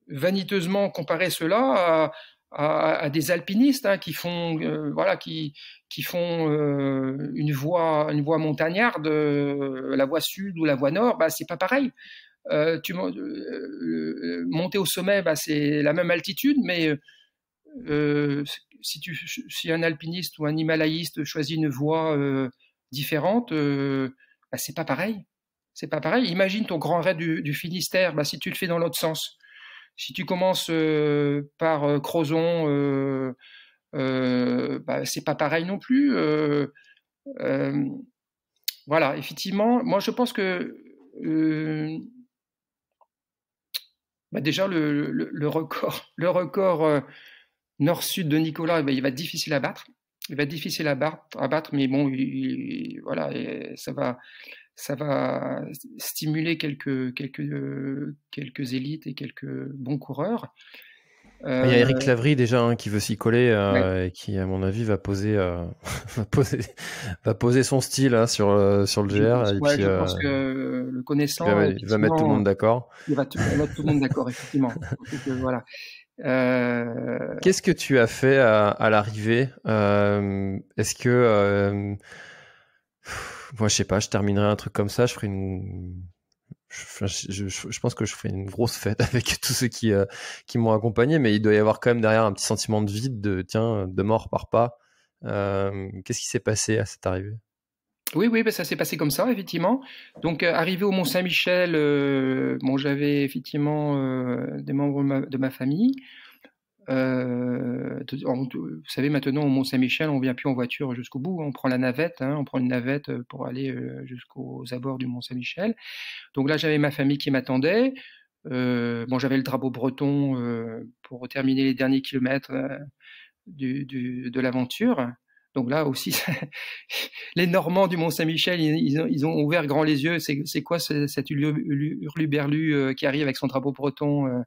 vaniteusement comparé cela à des alpinistes, hein, qui font, voilà, qui font une voie montagnarde, la voie sud ou la voie nord. Bah, c'est pas pareil. Monter au sommet, bah, c'est la même altitude, mais si un alpiniste ou un himalayiste choisit une voie différente, bah, c'est pas pareil. C'est pas pareil. Imagine ton grand raid du Finistère, bah, si tu le fais dans l'autre sens. Si tu commences par Crozon, bah, c'est pas pareil non plus. Voilà, effectivement, moi je pense que bah, déjà le record nord-sud de Nicolas, bah, il va être difficile à battre. Il va être difficile à battre, mais bon, voilà, ça va stimuler quelques élites et quelques bons coureurs. Il y a Eric Lavry déjà, hein, qui veut s'y coller, Ouais. et qui à mon avis va poser va poser son style, hein, sur le GR, et puis Je pense que le connaissant, il va mettre tout le monde d'accord. il va mettre tout le monde d'accord, effectivement. Donc, voilà. Qu'est-ce que tu as fait à l'arrivée? Est-ce que moi je sais pas, je terminerai un truc comme ça, je ferai je pense que je ferai une grosse fête avec tous ceux qui m'ont accompagné, mais il doit y avoir quand même derrière un petit sentiment de vide, de tiens, demain on repart pas. Qu'est-ce qui s'est passé à cette arrivée? Oui, bah, ça s'est passé comme ça, effectivement. Donc, arrivé au Mont-Saint-Michel, bon, j'avais effectivement des membres de ma famille. Vous savez, maintenant, au Mont-Saint-Michel, on ne vient plus en voiture jusqu'au bout. On prend la navette, hein, on prend une navette pour aller jusqu'aux abords du Mont-Saint-Michel. Donc là, j'avais ma famille qui m'attendait. Bon, j'avais le drapeau breton pour terminer les derniers kilomètres de l'aventure. Donc là aussi, les Normands du Mont-Saint-Michel, ils ont ouvert grand les yeux. C'est quoi cet hurluberlu qui arrive avec son drapeau breton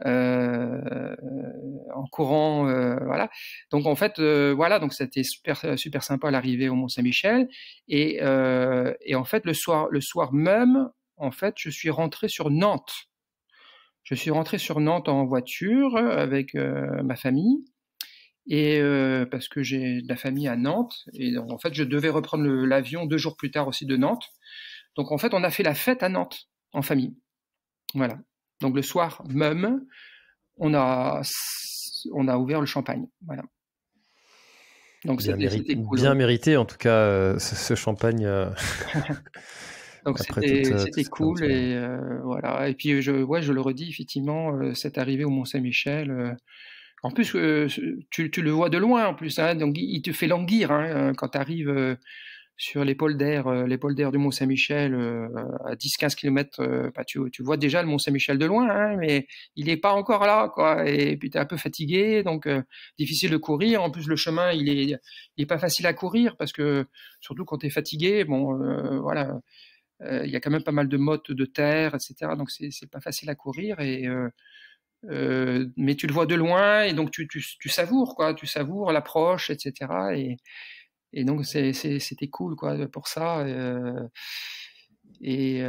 en courant, voilà. Donc en fait, voilà, donc c'était super sympa à l'arrivée au Mont-Saint-Michel. Et en fait, le soir même, en fait, je suis rentré sur Nantes. Je suis rentré sur Nantes en voiture avec ma famille. Et parce que j'ai de la famille à Nantes, et donc, en fait je devais reprendre l'avion 2 jours plus tard aussi de Nantes. Donc en fait on a fait la fête à Nantes en famille. Voilà. Donc le soir même, on a ouvert le champagne. Voilà. Donc c'était cool. Bien mérité en tout cas, ce champagne. Donc Après c'était cool, et voilà. Et puis je le redis, effectivement, cette arrivée au Mont-Saint-Michel. En plus, tu le vois de loin, en plus, hein, donc il te fait languir, hein, quand tu arrives sur l'épaule d'air du Mont-Saint-Michel à 10-15 km. Bah, tu vois déjà le Mont-Saint-Michel de loin, hein, mais il n'est pas encore là, quoi. Et puis tu es un peu fatigué, donc difficile de courir. En plus, le chemin, il est pas facile à courir, parce que surtout quand tu es fatigué, bon, voilà, il y a quand même pas mal de mottes de terre, etc. Donc c'est pas facile à courir, mais tu le vois de loin, et donc tu savoures, quoi, tu savoures l'approche, etc. Et donc c'était cool, quoi, pour ça. Et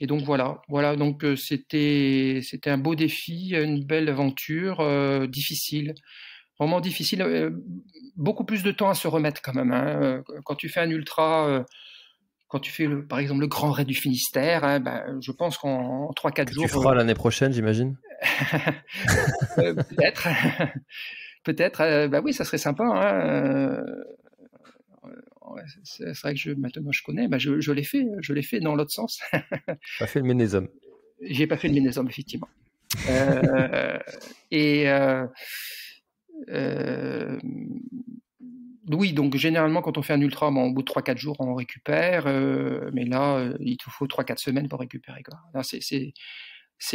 donc voilà, donc c'était un beau défi, une belle aventure, difficile, vraiment difficile, beaucoup plus de temps à se remettre quand même, hein. Quand tu fais un ultra, quand tu fais par exemple le Grand Raid du Finistère, hein, je pense qu'en 3-4 jours. Tu feras l'année prochaine, j'imagine. Peut-être. Peut-être. Oui, ça serait sympa. Hein. C'est vrai que maintenant je connais. Je l'ai fait. Je l'ai fait dans l'autre sens. Pas fait le Ménésum. J'ai pas fait le Ménésum, effectivement. Oui, donc généralement quand on fait un ultra, au bout de 3-4 jours on récupère, mais là il te faut 3-4 semaines pour récupérer, quoi. Là, c'est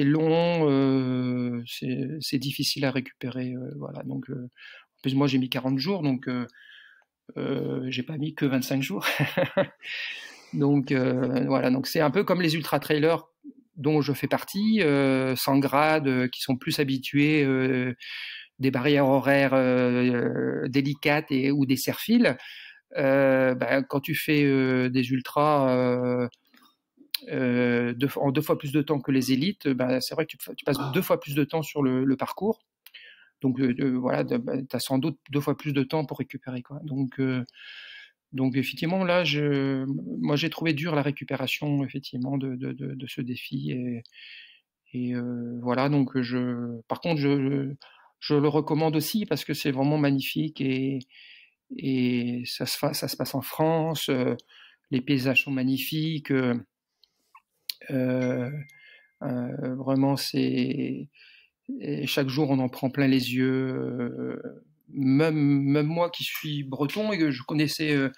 long, c'est difficile à récupérer, voilà. Donc en plus moi j'ai mis 40 jours, donc j'ai pas mis que 25 jours. Donc voilà, donc c'est un peu comme les ultra trailers dont je fais partie, sans grade, qui sont plus habitués des barrières horaires délicates ou des serre-files. Quand tu fais des ultras en 2 fois plus de temps que les élites, c'est vrai que tu passes 2 fois plus de temps sur le parcours. Donc voilà, tu as sans doute 2 fois plus de temps pour récupérer, quoi. Donc effectivement, là, moi j'ai trouvé dur la récupération effectivement de ce défi et voilà. Donc par contre, je le recommande aussi parce que c'est vraiment magnifique et ça se passe en France. Les paysages sont magnifiques. Vraiment, et chaque jour on en prend plein les yeux. Même moi qui suis breton et que je connaissais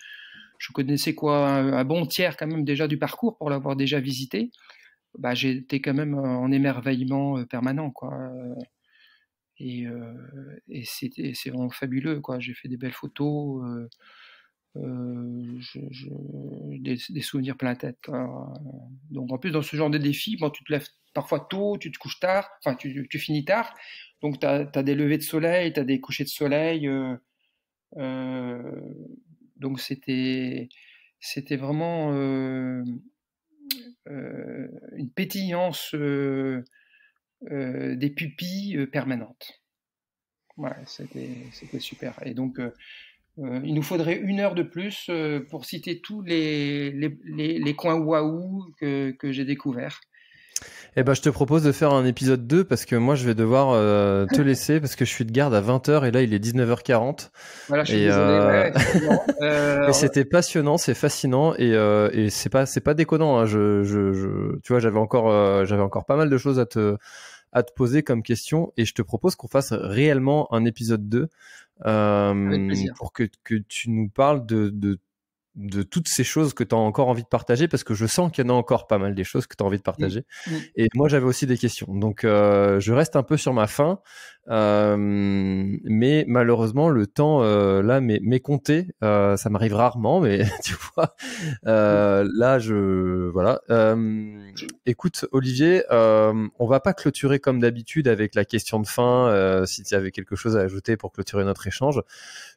quoi un bon tiers quand même déjà du parcours pour l'avoir déjà visité, j'étais quand même en émerveillement permanent, quoi. Et c'est vraiment fabuleux, quoi. J'ai fait des belles photos, des souvenirs plein la tête, quoi. Donc en plus dans ce genre de défi, tu te lèves parfois tôt, tu te couches tard, enfin tu finis tard, donc tu as des levées de soleil, tu as des couchers de soleil, donc c'était vraiment une pétillance des pupilles permanentes. Ouais, c'était super. Et donc il nous faudrait 1 heure de plus pour citer tous les coins waouh que j'ai découverts. Eh ben, je te propose de faire un épisode 2 parce que moi, je vais devoir te laisser parce que je suis de garde à 20h et là, il est 19h40. Voilà, je suis désolé. Et c'était passionnant, c'est fascinant et c'est pas déconnant. Hein. Tu vois, j'avais encore pas mal de choses à te poser comme question et je te propose qu'on fasse réellement un épisode 2 pour que tu nous parles de toutes ces choses que tu as encore envie de partager parce que je sens qu'il y en a encore pas mal des choses que tu as envie de partager. Et moi, j'avais aussi des questions. Donc, je reste un peu sur ma faim. Mais malheureusement, le temps, là, m'est compté. Ça m'arrive rarement, mais tu vois, là, voilà. Écoute, Olivier, on va pas clôturer comme d'habitude avec la question de fin. Si tu avais quelque chose à ajouter pour clôturer notre échange,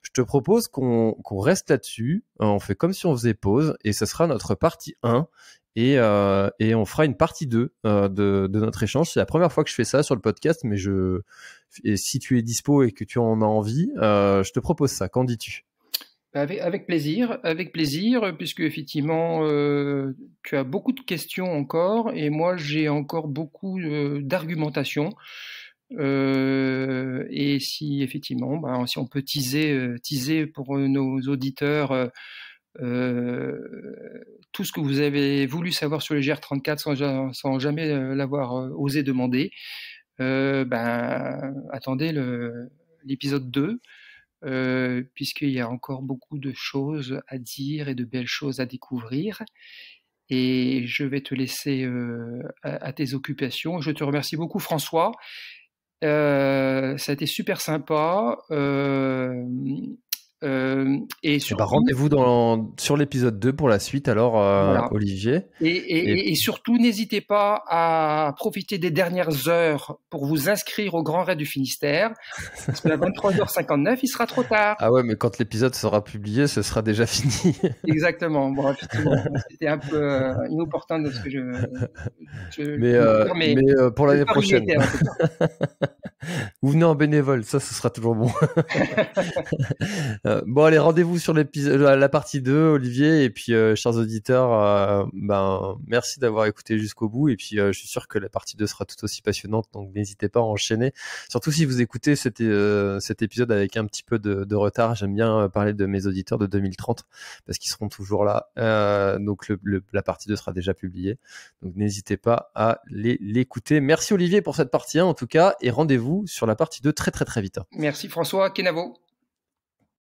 je te propose qu'on reste là-dessus. On fait comme si on faisait pause et ce sera notre partie 1 et on fera une partie 2 de notre échange. C'est la première fois que je fais ça sur le podcast, mais et si tu es dispo et que tu en as envie, je te propose ça. Qu'en dis-tu ? Avec plaisir, puisque effectivement tu as beaucoup de questions encore et moi j'ai encore beaucoup d'argumentation. Et si effectivement, si on peut teaser pour nos auditeurs tout ce que vous avez voulu savoir sur les GR34 sans jamais l'avoir osé demander, attendez l'épisode 2. Puisqu'il y a encore beaucoup de choses à dire et de belles choses à découvrir. Et je vais te laisser à tes occupations. Je te remercie beaucoup, François. Ça a été super sympa. Et surtout, rendez-vous sur l'épisode 2 pour la suite, alors, voilà. Olivier. Et surtout, n'hésitez pas à profiter des dernières heures pour vous inscrire au Grand Raid du Finistère. Parce qu'à 23h59, il sera trop tard. Ah ouais, mais quand l'épisode sera publié, ce sera déjà fini. Exactement. Bon, effectivement, c'était un peu inopportun de ce que mais pour l'année prochaine. Vous venez en bénévole, ça, ce sera toujours bon. Bon, allez, rendez-vous rendez-vous sur la partie 2, Olivier, et puis chers auditeurs, merci d'avoir écouté jusqu'au bout, et puis je suis sûr que la partie 2 sera tout aussi passionnante, donc n'hésitez pas à enchaîner, surtout si vous écoutez cet épisode avec un petit peu de retard. J'aime bien parler de mes auditeurs de 2030 parce qu'ils seront toujours là, donc la partie 2 sera déjà publiée, donc n'hésitez pas à l'écouter. Merci Olivier pour cette partie 1 en tout cas, et rendez-vous sur la partie 2 très très très vite. Merci François. Kenavo.